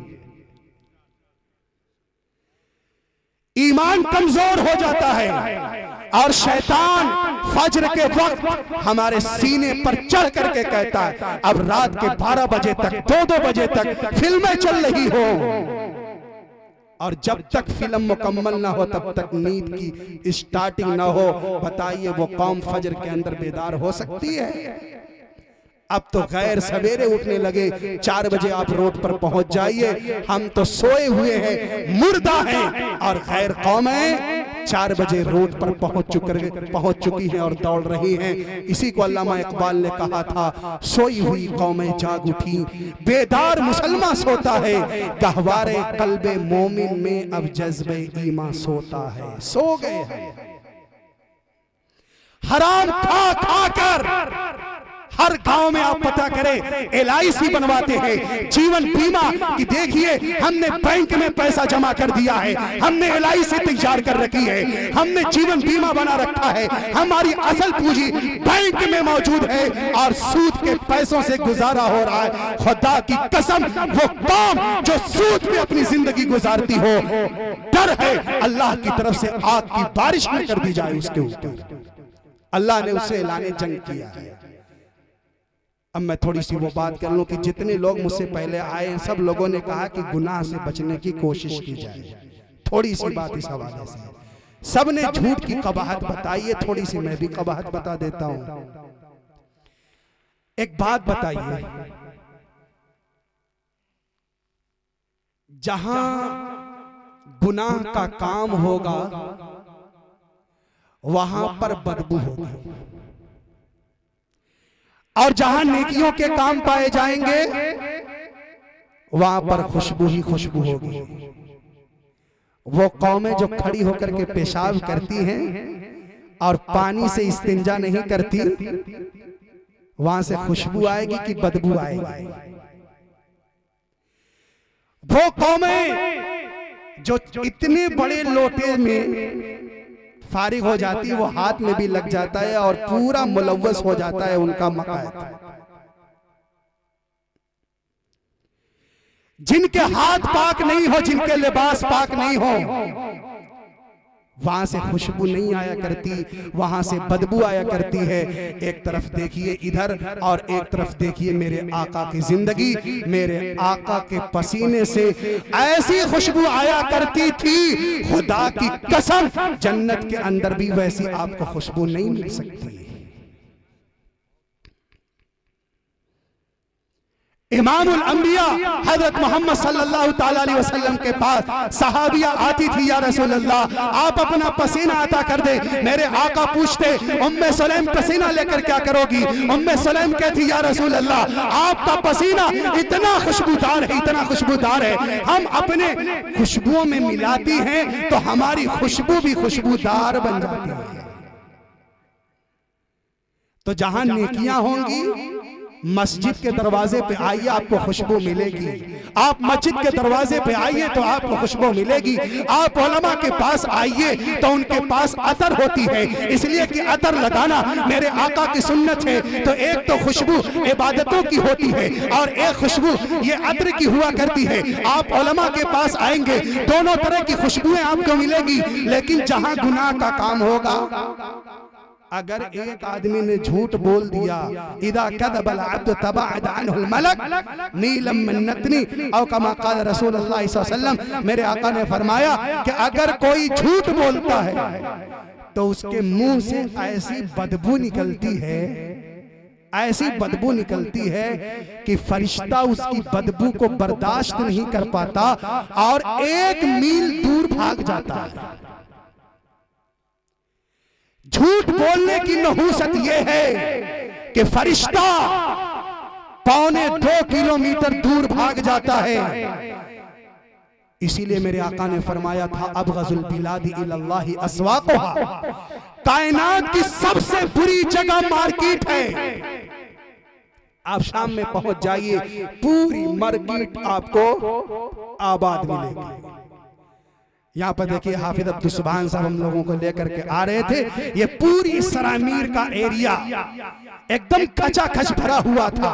ईमान कमजोर हो जाता है और शैतान फज्र के वक्त हमारे सीने पर चढ़ करके कहता है अब रात के 12 बजे तक, 2-2 बजे तक फिल्में चल रही हो, और जब तक फिल्म मुकम्मल ना हो तब तक नींद की स्टार्टिंग ना हो। बताइए वो कौम फज्र के अंदर बेदार हो सकती है? अब तो गैर सवेरे उठने लगे। 4 बजे आप रोड पर पहुंच जाइए, हम तो सोए हुए हैं, मुर्दा हैं, और गैर कौमें 4 बजे रोड पर पहुंच चुकी हैं और दौड़ रही हैं। इसी को अल्लामा इकबाल ने कहा था, सोई हुई कौमें जाग उठी, बेदार मुसलमान सोता है, गहवारे कल्बे मोमिन में अब जज्बे ईमान सोता है। सो गए हैं हराम खा खा कर। हर गांव में आप पता करें LIC बनवाते हैं, जीवन बीमा की। देखिए हमने बैंक में पैसा जमा कर दिया है, हमने LIC तैयार कर रखी है, हमने जीवन बीमा बना रखा है, हमारी असल पूंजी बैंक में मौजूद है और सूद के पैसों से गुजारा हो रहा है। खुदा की कसम वो कौम जो सूद पे अपनी जिंदगी गुजारती हो, डर है अल्लाह की तरफ से आग की बारिश न कर दी जाए उसके ऊपर। अल्लाह ने उससे ऐलान जंग किया है। अब मैं थोड़ी सी वो बात कर लूं कि जितने लोग मुझसे पहले आए हैं सब लोगों ने कहा कि गुनाह से बचने की कोशिश की जाए। थोड़ी सी बात इस हवाले से, सबने झूठ की कबाहत बताई है, थोड़ी सी मैं भी कबाहत बता देता हूं। एक बात बताइए, जहां गुनाह का काम होगा वहां पर बदबू होगी, और जहां नेकियों के काम पाए जाएंगे वहां पर खुशबू ही खुशबू होगी। वो कौमें जो खड़ी होकर के पेशाब करती हैं और पानी से इस्तिंजा नहीं करती, वहां से खुशबू आएगी कि बदबू आएगी? वो कौमें जो इतने बड़े लोटे में फारिग हो जाती है, वो हाथ में भी लग जाता है और पूरा मुलव्वस हो जाता है उनका मकान। जिनके हाथ पाक नहीं हो, जिनके लिबास पाक नहीं हो, वहां से खुशबू नहीं आया करती, वहां से बदबू आया करती है। एक तरफ देखिए इधर और एक तरफ देखिए मेरे आका की जिंदगी, मेरे आका के पसीने से ऐसी खुशबू आया करती थी, खुदा की कसम जन्नत के अंदर भी वैसी आपको खुशबू नहीं मिल सकती। इमामुल अंबिया हजरत मोहम्मद सल्लल्लाहु ताला अलैहि वसल्लम के पास सहाबिया आती थी, या रसूल अल्लाह आप अपना पसीना अता कर दे। मेरे आका पूछते, उम्मे सुलैम पसीना लेकर क्या करोगी? उम्मे सुलैम कहती, या रसूल अल्लाह आपका पसीना इतना खुशबूदार है, इतना खुशबूदार है, हम अपने खुशबुओं में मिलाती हैं तो हमारी खुशबू भी खुशबूदार बन जाती है। तो जहां नेकियां होंगी, मस्जिद के दरवाजे पे आइए आपको खुशबू मिलेगी। आप मस्जिद के दरवाजे पे आइए तो आपको खुशबू मिलेगी। आप उलमा के पास आइए तो उनके पास अतर होती है, इसलिए कि अतर लगाना मेरे आका की सुन्नत है। तो एक तो खुशबू इबादतों की होती है और एक खुशबू ये अतर की हुआ करती है। आप उलमा के पास आएंगे, दोनों तरह की खुशबुएं आपको मिलेगी। लेकिन जहां गुनाह का काम होगा, अगर एक आदमी ने झूठ बोल दिया, इदा कदबल अब्द तबअद अन्हुल मलक नीलम मिन नतनी औ कमा क़ाल रसूलुल्लाह सल्लल्लाहु अलैहि वसल्लम, मेरे आका ने फरमाया कि अगर कोई झूठ बोलता है तो उसके मुंह से ऐसी बदबू निकलती है, ऐसी बदबू निकलती है कि फरिश्ता उसकी बदबू को बर्दाश्त नहीं कर पाता और 1 मील दूर भाग जाता है। झूठ बोलने की नहूसत यह है कि फरिश्ता 1.25 किलोमीटर दूर भाग जाता है। इसीलिए मेरे आका ने फरमाया था अबग़ज़ुल बिलादी इलल्लाहि अस्वाक़ुहा, कायनात की सबसे बुरी जगह मार्केट है। आप शाम में पहुंच जाइए, पूरी मार्केट आपको आबाद मिलेगी। यहाँ पर देखिए हाफिज अब्दुल सुभान साहब हम लोगों को लेकर के आ रहे थे। ये पूरी सरामीर का एरिया एकदम खचाखच भरा हुआ था,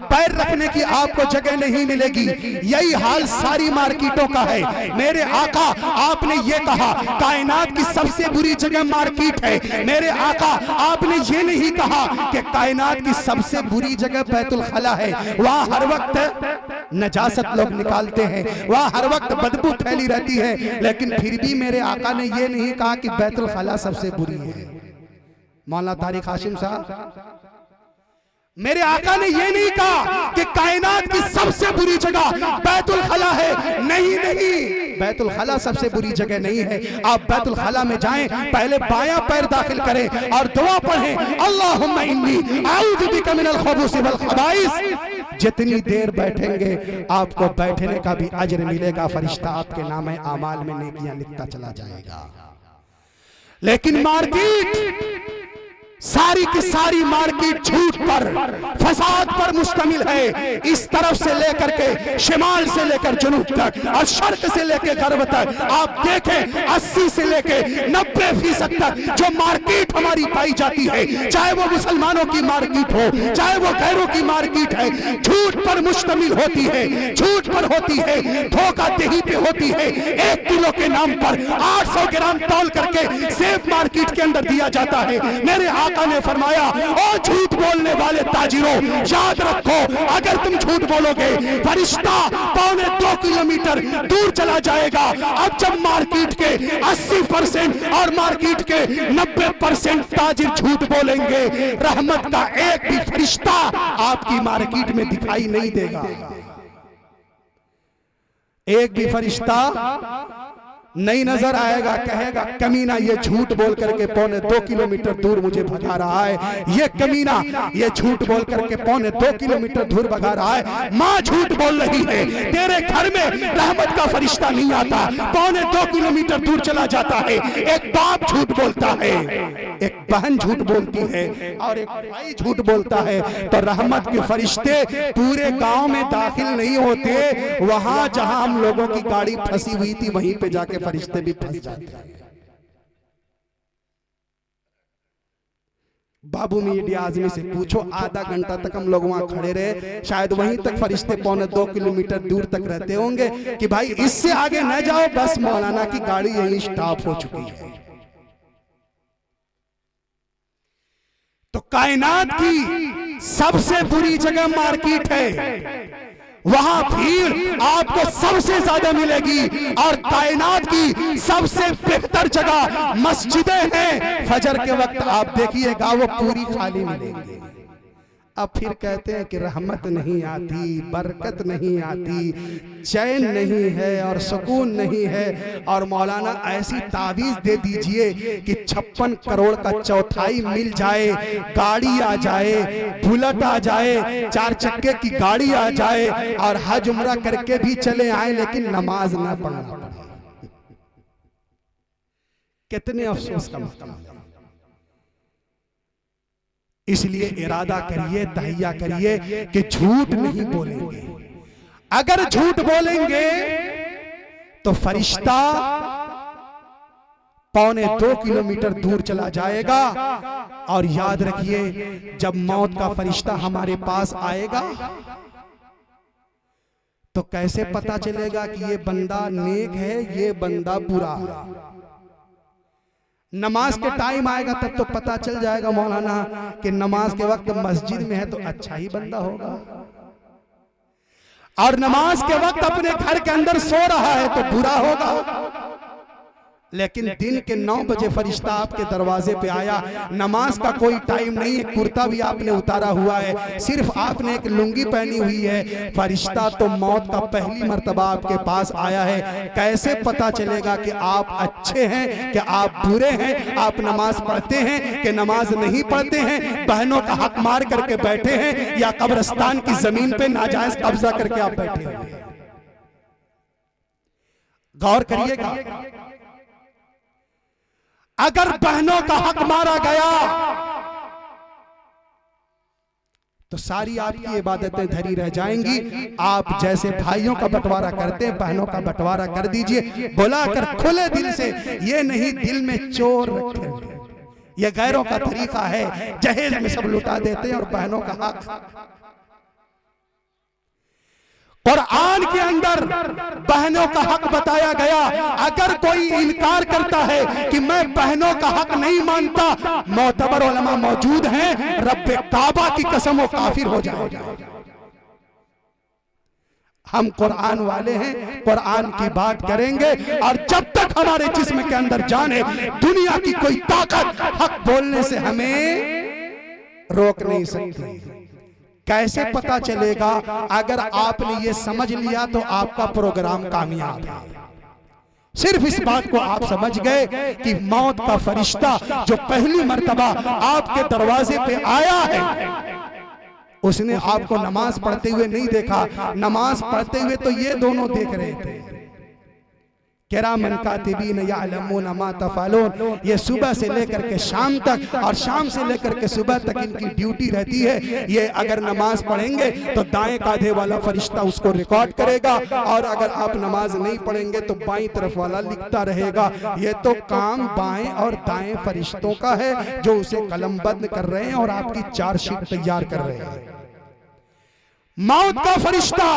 पैर रखने की आपको जगह नहीं मिलेगी। यही हाल सारी मार्केटों का है। मेरे आका आपने ये कहा कायनात की सबसे बुरी जगह मार्केट है। मेरे आका आपने ये नहीं कहा कि कायनात की सबसे बुरी जगह बैतुल खला है। वहाँ हर वक्त नजासत लोग निकालते हैं, वहाँ हर वक्त बदबू फैली रहती है। लेकिन फिर भी मेरे आका ने ये नहीं कहा कि बैतुल खला सबसे बुरी है। मौलाना तारिक हाशिम साहब, मेरे आका ने ये नहीं कहा कि कायनात की सबसे बुरी जगह बैतुल खला है। नहीं नहीं, बैतुल खला सबसे बुरी जगह नहीं है। आप बैतुल खला में जाएं, पहले बायां पैर दाखिल करें और दुआ पढ़ें, अल्लाहुम्मा इन्नी अऊज़ु बिका मिनल खुबूस वल खबाइस। जितनी देर बैठेंगे आपको बैठने का भी अजर मिलेगा। फरिश्ता आपके नामे आमाल में नेकियां लिखता चला जाएगा। लेकिन मार्केट, सारी की सारी मार्केट झूठ पर, फसाद पर मुश्तमिल है। इस तरफ से लेकर के शिमाल से लेकर जुनूब तक और शर्क से लेकर गर्ब तक आप देखें 80 से लेकर 90% तक जो मार्केट हमारी पाई जाती है, चाहे वो मुसलमानों की मार्केट हो, चाहे वो गैरों की मार्केट है, झूठ पर मुश्तमिल होती है। झूठ पर होती है, धोखाधड़ी पे होती है। 1 किलो के नाम पर 800 ग्राम तौल करके सेब मार्केट के अंदर दिया जाता है। मेरे आका ने फरमाया, ओ झूठ बोलने वाले ताजिरों, याद रखो अगर तुम झूठ बोलोगे फरिश्ता 1.25 किलोमीटर दूर चला जाएगा। अब जब मार्केट के 80% और मार्केट के 90% ताजिर झूठ बोलेंगे, रहमत का एक भी फरिश्ता आपकी मार्केट में दिखाई नहीं देगा। एक भी फरिश्ता नहीं नजर आएगा। कहेगा कमीना ये झूठ बोल करके 1.25 किलोमीटर दूर मुझे भगा रहा है। ये कमीना ये झूठ बोल करके 1.25 किलोमीटर दूर भगा रहा है। माँ झूठ बोल रही है, तेरे घर में रहमत का फरिश्ता नहीं आता, 1.25 किलोमीटर दूर चला जाता है। एक बाप झूठ बोलता है, एक बहन झूठ बोलती है और एक भाई झूठ बोलता है, तो रहमत के फरिश्ते पूरे गांव में दाखिल नहीं होते। वहां जहां हम लोगों की गाड़ी फंसी हुई थी वहीं पे जाके फरिश्ते भी फंस जाते हैं। बाबू मीडिया आजमी से पूछो, आधा घंटा तक हम लोग वहां खड़े रहे, शायद वहीं तक फरिश्ते 1.25 किलोमीटर दूर तक रहते होंगे कि भाई इससे आगे न जाओ, बस मौलाना की गाड़ी यहीं स्टॉप हो चुकी है। तो कायनात की सबसे बुरी जगह मार्केट है, वहां भीड़ आपको सबसे ज्यादा मिलेगी। और कायनात की सबसे बेहतर जगह मस्जिदें हैं। फजर के वक्त आप देखिएगा वो पूरी खाली मिलेंगी। अब फिर कहते हैं कि रहमत नहीं आती, बरकत नहीं आती, चैन नहीं है और सुकून नहीं है। और मौलाना ऐसी तावीज दे दीजिए कि 56 करोड़ का चौथाई मिल जाए, गाड़ी आ जाए, बुलेट आ जाए, 4 चक्के की गाड़ी आ जाए और हज उम्रा करके भी चले आए, लेकिन नमाज ना पढ़ना पड़े। कितने अफसोस का मतलब है। इसलिए इरादा करिए, तहैया करिए कि झूठ नहीं बोलेंगे। अगर झूठ बोलेंगे तो फरिश्ता 1.25 किलोमीटर दूर चला जाएगा। और याद रखिए, जब मौत का फरिश्ता हमारे पास आएगा तो कैसे पता चलेगा कि ये बंदा नेक है, ये बंदा बुरा। नमाज के टाइम आएगा तब तो पता चल जाएगा मौलाना कि नमाज के वक्त मस्जिद में है तो अच्छा ही बंदा होगा, और नमाज के वक्त अपने घर के अंदर सो रहा है तो बुरा होगा। लेकिन दिन के 9 बजे फरिश्ता आपके दरवाजे पे आया। नमाज का कोई टाइम नहीं है, कुर्ता भी आपने उतारा हुआ है, सिर्फ आपने एक लुंगी पहनी हुई है। फरिश्ता तो मौत का पहली मर्तबा आपके पास आया है। कैसे पता चलेगा कि आप अच्छे हैं कि आप बुरे हैं, आप नमाज पढ़ते हैं कि नमाज नहीं पढ़ते हैं, बहनों का हक मार करके बैठे हैं या कब्रिस्तान की जमीन पे नाजायज कब्जा करके आप बैठे हैं? गौर करिएगा। अगर बहनों का हक मारा गया तो सारी आपकी इबादतें धरी रह जाएंगी। आप जैसे भाइयों का बंटवारा करते हैं, बहनों का बंटवारा कर दीजिए, बुलाकर खुले दिल से। ये नहीं दिल में चोर रखे, ये गैरों का तरीका है। जहेज में सब लुटा देते हैं और बहनों का हक। कुरान के अंदर बहनों का हक बताया गया। अगर कोई इनकार करता है कि मैं बहनों का हक नहीं मानता, मोतबर उलमा मौजूद हैं, रब्बे काबा की कसम वो काफिर हो जाएगा। हम कुरान वाले हैं, कुरान की बात करेंगे और जब तक हमारे जिस्म के अंदर जान है, दुनिया की कोई ताकत हक बोलने से हमें रोक नहीं सकती। कैसे पता चलेगा? अगर आपने ये समझ लिया तो आपका प्रोग्राम कामयाब है। सिर्फ इस बात को आप समझ गए कि मौत का फरिश्ता जो पहली मर्तबा आपके दरवाजे पे आया है, उसने आपको नमाज पढ़ते हुए नहीं देखा। नमाज पढ़ते हुए तो ये दोनों देख रहे थे, किरामन कातिबीन यअलमून मा तफअलून। ये सुबह से लेकर के शाम तक और शाम से लेकर के सुबह तक इनकी ड्यूटी रहती है। ये अगर नमाज पढ़ेंगे तो दाएं कांधे वाला फरिश्ता उसको रिकॉर्ड करेगा, और अगर आप नमाज नहीं पढ़ेंगे तो बाईं तरफ वाला लिखता रहेगा। ये तो काम बाएं और दाएं फरिश्तों का है जो उसे कलमबंद कर रहे हैं और आपकी चार्जशीट तैयार कर रहे हैं। मौत का फरिश्ता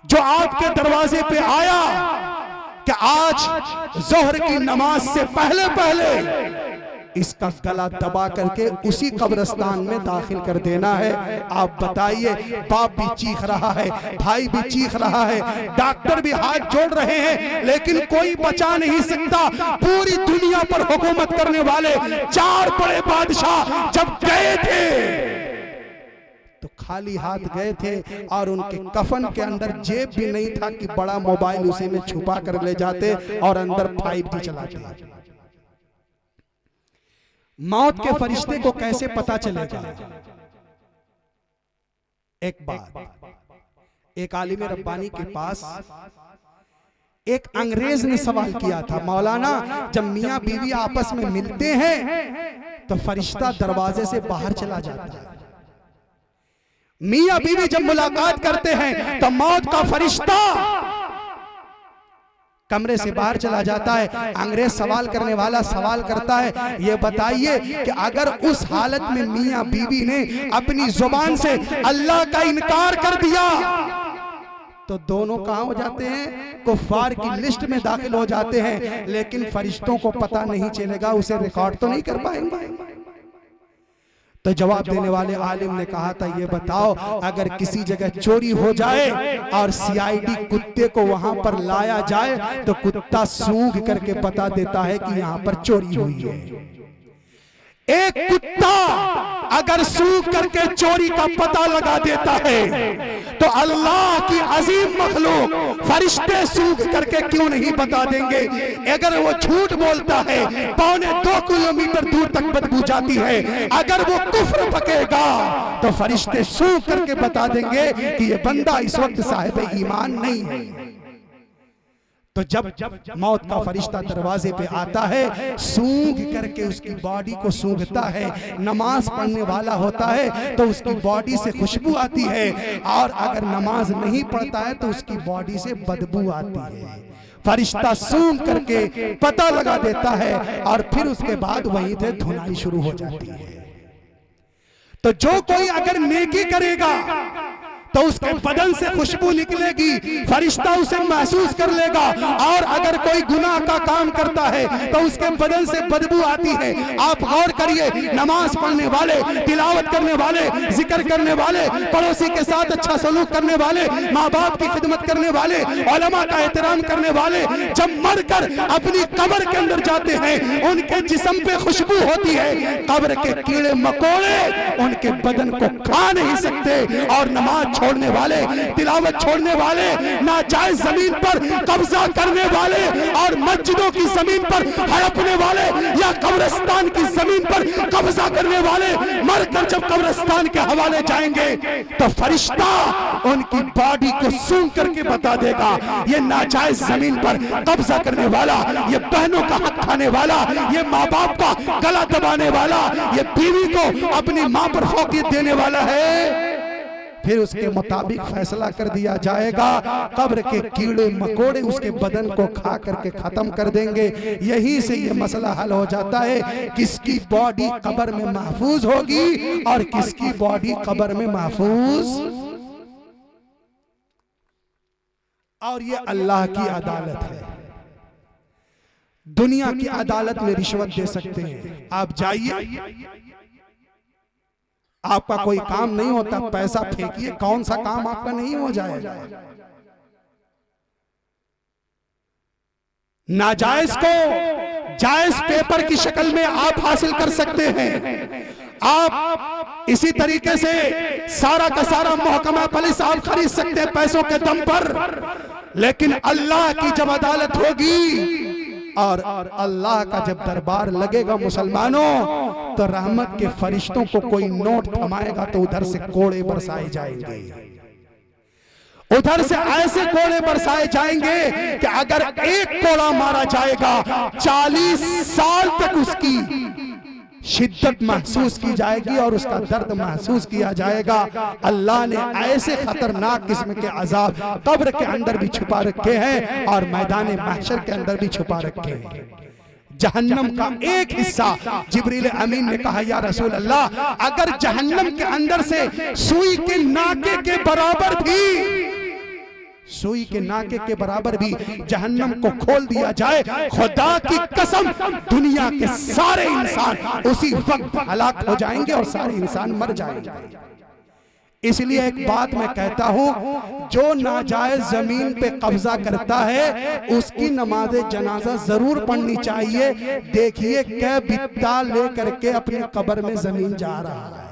जो आपके दरवाजे पे आया कि आज जोहर की नमाज से पहले पहले इसका गला दबा करके उसी कब्रिस्तान में दाखिल कर देना है। आप बताइए, बाप भी चीख रहा है, भाई भी चीख रहा है, डॉक्टर भी हाथ जोड़ रहे हैं, लेकिन कोई बचा नहीं सकता। पूरी दुनिया पर हुकूमत करने वाले 4 बड़े बादशाह जब गए थे तो खाली हाथ गए थे और उनके कफन के अंदर जेब भी नहीं था कि बड़ा मोबाइल उसी में छुपा कर ले जाते और अंदर 5G चलाते। मौत के फरिश्ते को कैसे पता चलेगा? एक बात, एक आलिम रब्बानी के पास एक अंग्रेज ने सवाल किया था, मौलाना जब मियां बीवी आपस में मिलते हैं तो फरिश्ता दरवाजे से बाहर चला जाता है, मियां बीवी जब मुलाकात करते हैं तो मौत का फरिश्ता कमरे से बाहर चला जाता है। अंग्रेज सवाल करने वाला सवाल करता है, ये बताइए कि अगर उस हालत में मियां बीवी ने अपनी जुबान से अल्लाह का इनकार कर दिया तो दोनों कहां हो जाते हैं? कुफ्फार की लिस्ट में दाखिल हो जाते हैं। लेकिन फरिश्तों को पता नहीं चलेगा, उसे रिकॉर्ड तो नहीं कर पाएंगे। तो जवाब देने वाले आलिम ने कहा था, ये बताओ अगर किसी जगह चोरी हो जाए और CID कुत्ते को वहां पर लाया जाए तो कुत्ता सूंघ करके बता देता है कि यहां पर चोरी हुई है। एक कुत्ता अगर सूंघ करके चोरी का पता लगा देता है तो अल्लाह की अजीम मखलूक फरिश्ते सूंघ करके क्यों नहीं बता देंगे? अगर वो झूठ बोलता है 1.25 किलोमीटर दूर तक बदबू जाती है, अगर वो कुफ्र पकेगा तो फरिश्ते सूंघ करके बता देंगे कि ये बंदा इस वक्त साहिब ईमान नहीं है। तो जब मौत का फरिश्ता दरवाजे पे आता है, सूंघ करके उसकी बॉडी को सूंघता है, नमाज पढ़ने वाला होता है तो उसकी बॉडी से खुशबू आती है, और अगर नमाज नहीं पढ़ता है तो उसकी बॉडी से बदबू आती है। फरिश्ता सूंघ करके पता लगा देता है और फिर उसके बाद वहीं से धुनाई शुरू हो जाती है। तो जो कोई अगर नेकी करेगा तो उसके बदन से खुशबू निकलेगी, फरिश्ता उसे महसूस कर लेगा। और अगर कोई गुनाह का काम करता है तो उसके बदन से बदबू आती है। आप गौर करिए, नमाज पढ़ने वाले, तिलावत करने वाले, जिक्र करने वाले, पड़ोसी के साथ अच्छा सलूक करने वाले, माँ बाप की खिदमत करने वाले, उलमा का एहतराम करने वाले, जब मरकर अपनी कब्र के अंदर जाते हैं उनके जिस्म पे खुशबू होती है। कब्र के कीड़े मकोड़े उनके बदन को खा नहीं सकते। और नमाज छोड़ने वाले, तिलावत छोड़ने वाले, नाजायज जमीन पर कब्जा करने वाले और मस्जिदों की जमीन पर हड़पने वाले या कब्रिस्तान की जमीन पर कब्जा करने वाले मरकर जब कब्रिस्तान के हवाले जाएंगे तो फरिश्ता उनकी बॉडी को सूंघ करके बता देगा, ये नाजायज जमीन पर कब्जा करने वाला, ये बहनों का हक खाने वाला, ये माँ बाप का गला दबाने वाला, ये बीवी को अपनी माँ पर फौकियत देने वाला है। फिर उसके मुताबिक फैसला कर दिया जाएगा। कब्र के कीड़े मकोड़े उसके बदन को खा करके खत्म कर देंगे। यहीं से ये मसला हल हो जाता है, किसकी बॉडी कब्र में महफूज होगी और किसकी बॉडी कब्र में महफूज। और ये अल्लाह की अदालत है। दुनिया की अदालत में रिश्वत दे सकते हैं। आप जाइए, आपका कोई काम नहीं होता, पैसा फेंकिए, कौन सा काम आपका नहीं हो जाएगा। नाजायज को जायज पेपर की शक्ल में आप हासिल कर सकते हैं। आप इसी तरीके से सारा का सारा महकमा पुलिस आप खरीद सकते हैं पैसों के दम पर। लेकिन अल्लाह की जब अदालत होगी और अल्लाह का जब दरबार लगेगा मुसलमानों, तो रहमत के फरिश्तों को कोई नोट थमाएगा तो उधर से कोड़े बरसाए जाएंगे। उधर से ऐसे कोड़े बरसाए जाएंगे कि अगर एक कोड़ा मारा जाएगा 40 साल तक उसकी शिद्दत महसूस की जाएगी और उसका दर्द महसूस किया जाएगा। अल्लाह ने ऐसे खतरनाक किस्म के अजाब कब्र के अंदर भी छुपा रखे हैं और मैदान महशर के अंदर भी छुपा रखे हैं। जहन्नम का एक हिस्सा जिब्रील अमीन ने कहा, या रसूल अल्लाह, अगर जहन्नम के अंदर से सुई के नाके के बराबर भी, सुई के नाके के बराबर भी जहन्नम को खोल दिया जाए, खुदा की कसम दुनिया के सारे इंसान उसी वक्त हलाक हो जाएंगे और सारे इंसान मर जाएंगे। इसलिए एक बात मैं कहता हूं, जो नाजायज जमीन पे कब्जा करता है उसकी नमाज जनाजा जरूर पढ़नी चाहिए। देखिए कै बित्ता लेकर के अपने कब्र में जमीन जा रहा है।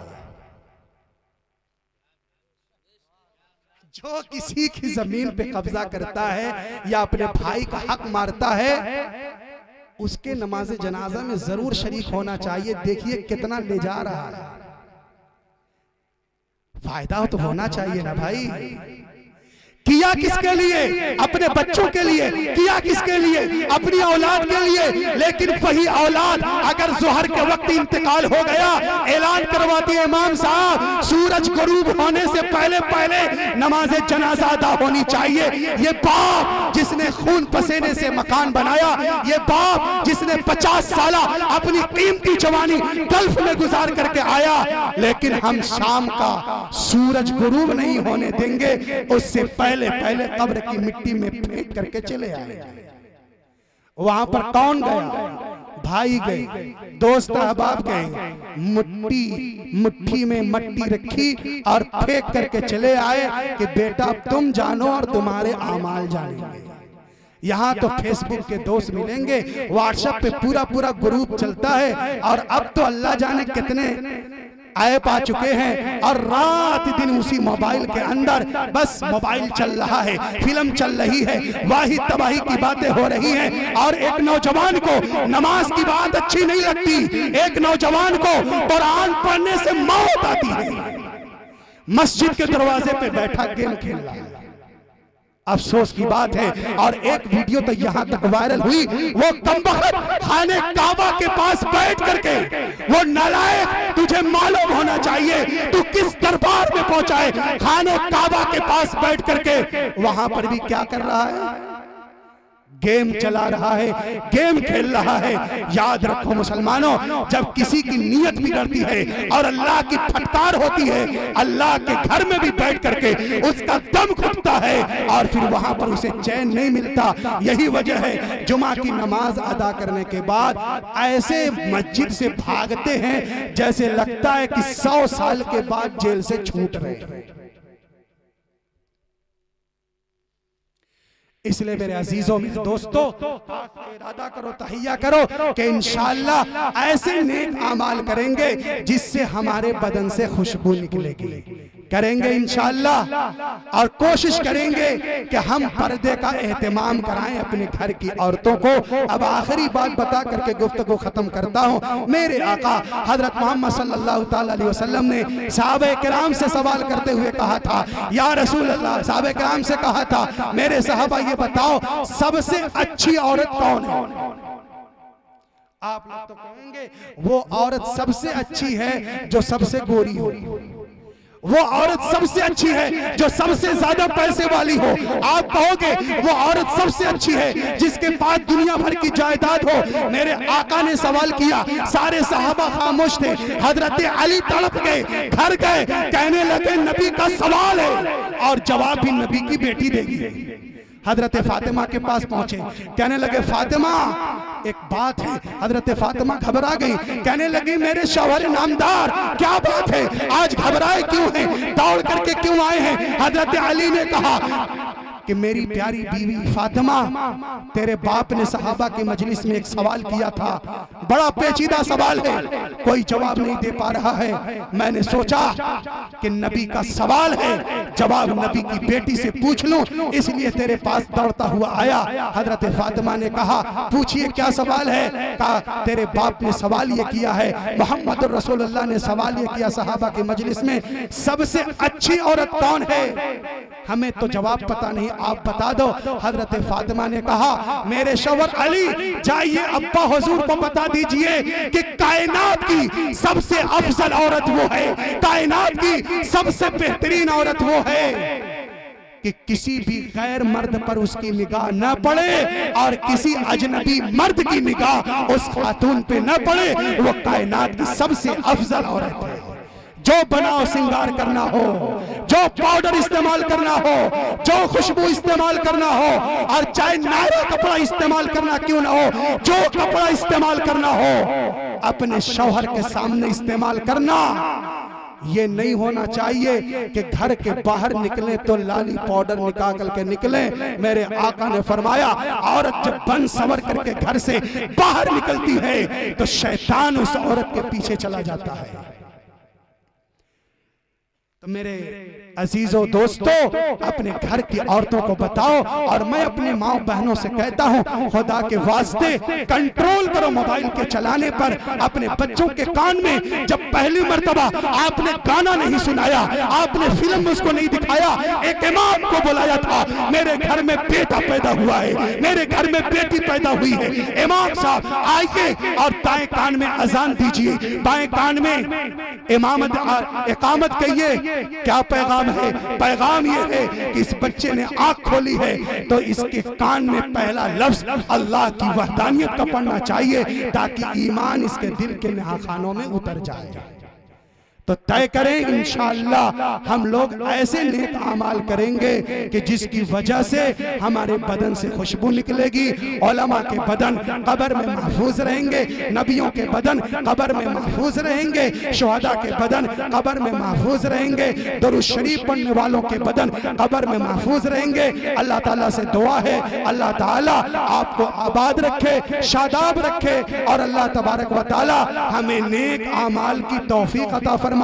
जो किसी की जमीन पे कब्जा करता है या अपने भाई का हक मारता है, उसके नमाज जनाजा में जरूर शरीक होना चाहिए। देखिए कितना ले जा रहा है, फायदा तो होना चाहिए ना भाई। किया किसके लिए? अपने बच्चों के लिए। किया किसके लिए? अपनी औलाद के लिए। लेकिन वही औलाद अगर जोहर के वक्त इंतकाल हो गया, ऐलान करवा दिया इमाम साहब सूरज गरूब होने से पहले पहले नमाज जनाजा अदा होनी चाहिए। ये बाप जिसने खून पसीने से मकान बनाया, ये बाप जिसने 50 साल अपनी कीमती जवानी गल्फ में गुजार करके आया, लेकिन हम शाम का सूरज गरूब नहीं होने देंगे, उससे पहले पहले कब्र की मिट्टी में फेंक करके चले आए। वहां पर कौन गया? भाई गए, दोस्त अहबाब गए, मुट्ठी में मट्टी रखी और फेंक करके चले आए कि बेटा तुम जानो और तुम्हारे आमाल जानेंगे। यहाँ तो फेसबुक के दोस्त मिलेंगे, व्हाट्सएप पे पूरा पूरा ग्रुप चलता है, और अब तो अल्लाह जाने कितने ऐप आ चुके हैं, और रात दिन उसी मोबाइल के अंदर बस मोबाइल चल रहा है, फिल्म चल रही है, वाही तबाही की बातें हो रही हैं। और एक नौजवान को नमाज की बात अच्छी नहीं लगती, एक नौजवान को कुरान पढ़ने से मौत आती है, मस्जिद के दरवाजे पे बैठा गेम खेल रहा है। अफसोस की बात है। और एक वीडियो तो यहां तक वायरल हुई, वो कमबख्त खाने काबा के पास बैठ करके, वो नालायक, तुझे मालूम होना चाहिए तू किस दरबार में पहुंचा है, खाने काबा के पास बैठ करके वहां पर भी क्या कर रहा है? गेम चला रहा है, गेम खेल रहा है। याद रखो मुसलमानों, जब किसी की नीयत बिगड़ती है और अल्लाह की फटकार होती है, अल्लाह के घर में भी बैठ करके उसका दम घुटता है और फिर वहां पर उसे चैन नहीं मिलता। यही वजह है जुमा की नमाज अदा करने के बाद ऐसे मस्जिद से भागते हैं जैसे लगता है कि 100 साल के बाद जेल से छूट रहे हैं। इसलिए मेरे अजीजों, मेरे दोस्तों, इरादा करो, तहिया करो कि इंशाअल्लाह ऐसे नेक आमाल करेंगे जिससे हमारे बदन से खुशबू निकलेगी। करेंगे इंशाअल्लाह और कोशिश करेंगे कि हम पर्दे का एहतमाम कराएं अपने घर की औरतों को। अब आखिरी बात बता करके गुफ्तगू खत्म करता हूं। मेरे आका हजरत मोहम्मद सल्लल्लाहु ताला अलैहि वसल्लम ने सहाबे किराम से सवाल करते हुए कहा था, या रसूल अल्लाह, सहाबे किराम से कहा था, मेरे सहाबा ये बताओ सबसे अच्छी औरत कौन है? आप लोग तो कहेंगे वो औरत सबसे अच्छी है जो सबसे गोरी हो, वो औरत सबसे अच्छी है जो सबसे ज्यादा पैसे वाली हो। आप कहोगे वो औरत सबसे अच्छी है जिसके पास दुनिया भर की जायदाद हो। मेरे आका ने सवाल किया, सारे सहाबा खामोश थे। हजरत अली तड़प गए, घर गए, कहने लगे नबी का सवाल है और जवाब भी नबी की बेटी देगी। हजरत फातिमा के पास पहुंचे, कहने लगे फातिमा एक बात है। हजरत फातिमा घबरा गई, कहने लगी मेरे शौहर नामदार क्या बात है, आज घबराए क्यों हैं, दौड़ करके क्यों आए हैं? हजरत अली ने कहा कि मेरी प्यारी बीवी फातिमा, तेरे बाप ने सहाबा की मजलिस में एक सवाल किया था, बड़ा पेचीदा सवाल है, कोई जवाब नहीं दे पा रहा है। मैंने सोचा कि नबी का सवाल है, जवाब नबी की बेटी से पूछ लूं, इसलिए तेरे पास दौड़ता हुआ आया। हजरत फातिमा ने कहा पूछिए क्या सवाल है? कहा तेरे बाप ने सवाल ये किया है, मोहम्मद रसूलुल्लाह ने सवाल ये किया सहाबा की मजलिस में, सबसे अच्छी औरत कौन है? हमें तो जवाब पता नहीं, आप बता दो। हजरत फातिमा ने कहा मेरे शौहर अली, जाइए अब्बा हुजूर को बता दीजिए कि कायनात की सबसे अफजल औरत वो है, कायनात की सबसे बेहतरीन औरत वो है कि किसी भी गैर मर्द पर उसकी निगाह न पड़े और किसी अजनबी मर्द की निगाह उस खातून पे न पड़े। वो कायनात की सबसे अफजल औरत है। जो बनाओ सिंगार करना हो, जो पाउडर इस्तेमाल करना हो, जो खुशबू इस्तेमाल करना हो, और चाहे नायरा कपड़ा इस्तेमाल करना क्यों ना हो, जो कपड़ा इस्तेमाल करना हो अपने शौहर के सामने इस्तेमाल करना। ये नहीं होना चाहिए कि घर के बाहर निकले तो लाली पाउडर निकाल करके निकले। मेरे आका ने फरमाया औरत जब बन सवर करके घर से बाहर निकलती है तो शैतान उस औरत के पीछे चला जाता है। तो मेरे अजीजों दोस्तों, अपने घर की औरतों को बताओ, और मैं अपने माँ बहनों से कहता हूँ खुदा के वास्ते कंट्रोल करो मोबाइल के चलाने पर। अपने बच्चों के कान में जब पहली मर्तबा आपने गाना नहीं सुनाया, आपने फिल्म उसको नहीं दिखाया, एक इमाम को बुलाया था, मेरे घर में बेटा पैदा हुआ है, मेरे घर में बेटी पैदा हुई है, इमाम साहब आइए और दाएं कान में अजान दीजिए, बाएं कान में इमामत इकामत कहिए। क्या पैगाम है? पैगाम ये है कि इस बच्चे ने आंख खोली है तो इसके कान में पहला लफ्ज अल्लाह की वहदानियत का पढ़ना चाहिए ताकि ईमान इसके दिल के नहाखानों में उतर जाए। तो तय करें इंशाअल्लाह हम लोग ऐसे नेक आमाल करेंगे कि जिसकी वजह से हमारे बदन से खुशबू निकलेगी, उलमा के बदन कब्र में महफूज रहेंगे, नबियों के बदन कब्र में महफूज रहेंगे, शुहदा के बदन कब्र में महफूज रहेंगे, दुरूद शरीफ पढ़ने वालों के बदन कब्र में महफूज रहेंगे। अल्लाह ताला से दुआ है अल्लाह ताला आपको आबाद रखे, शादाब रखे, और अल्लाह तबारक व तआला हमें नेक आमाल की तौफीक अता फरमाए,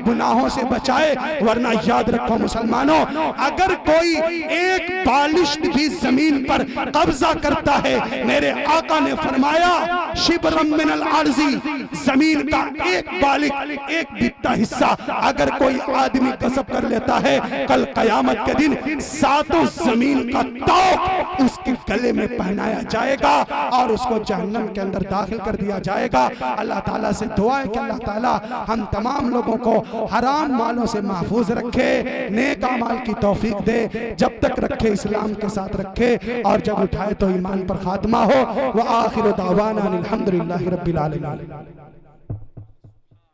गुनाहों से बचाए। वरना याद रखो मुसलमानों, अगर कोई एक बालिश भी जमीन पर कब्जा करता है, मेरे आका ने फरमाया शिब्रम मिनल अर्ज़ी, जमीन का एक बालिक, एक बित्ता हिस्सा अगर कोई आदमी कसब कर लेता है, कल कयामत के दिन सातों जमीन का तौक उसके गले में पहनाया जाएगा और उसको जहन्नम के अंदर दाखिल कर दिया जाएगा। अल्लाह ताला से दुआ है कि अल्लाह ताला हम तमाम लोगों को हराम मालों से महफूज रखे, नेक अमाल की तौफीक दे, जब तक रखे इस्लाम के साथ रखे, और जब उठाए तो ईमान पर खात्मा हो। व आखिर दावाना अल्हम्दुलिल्लाहि रब्बिल आलमीन।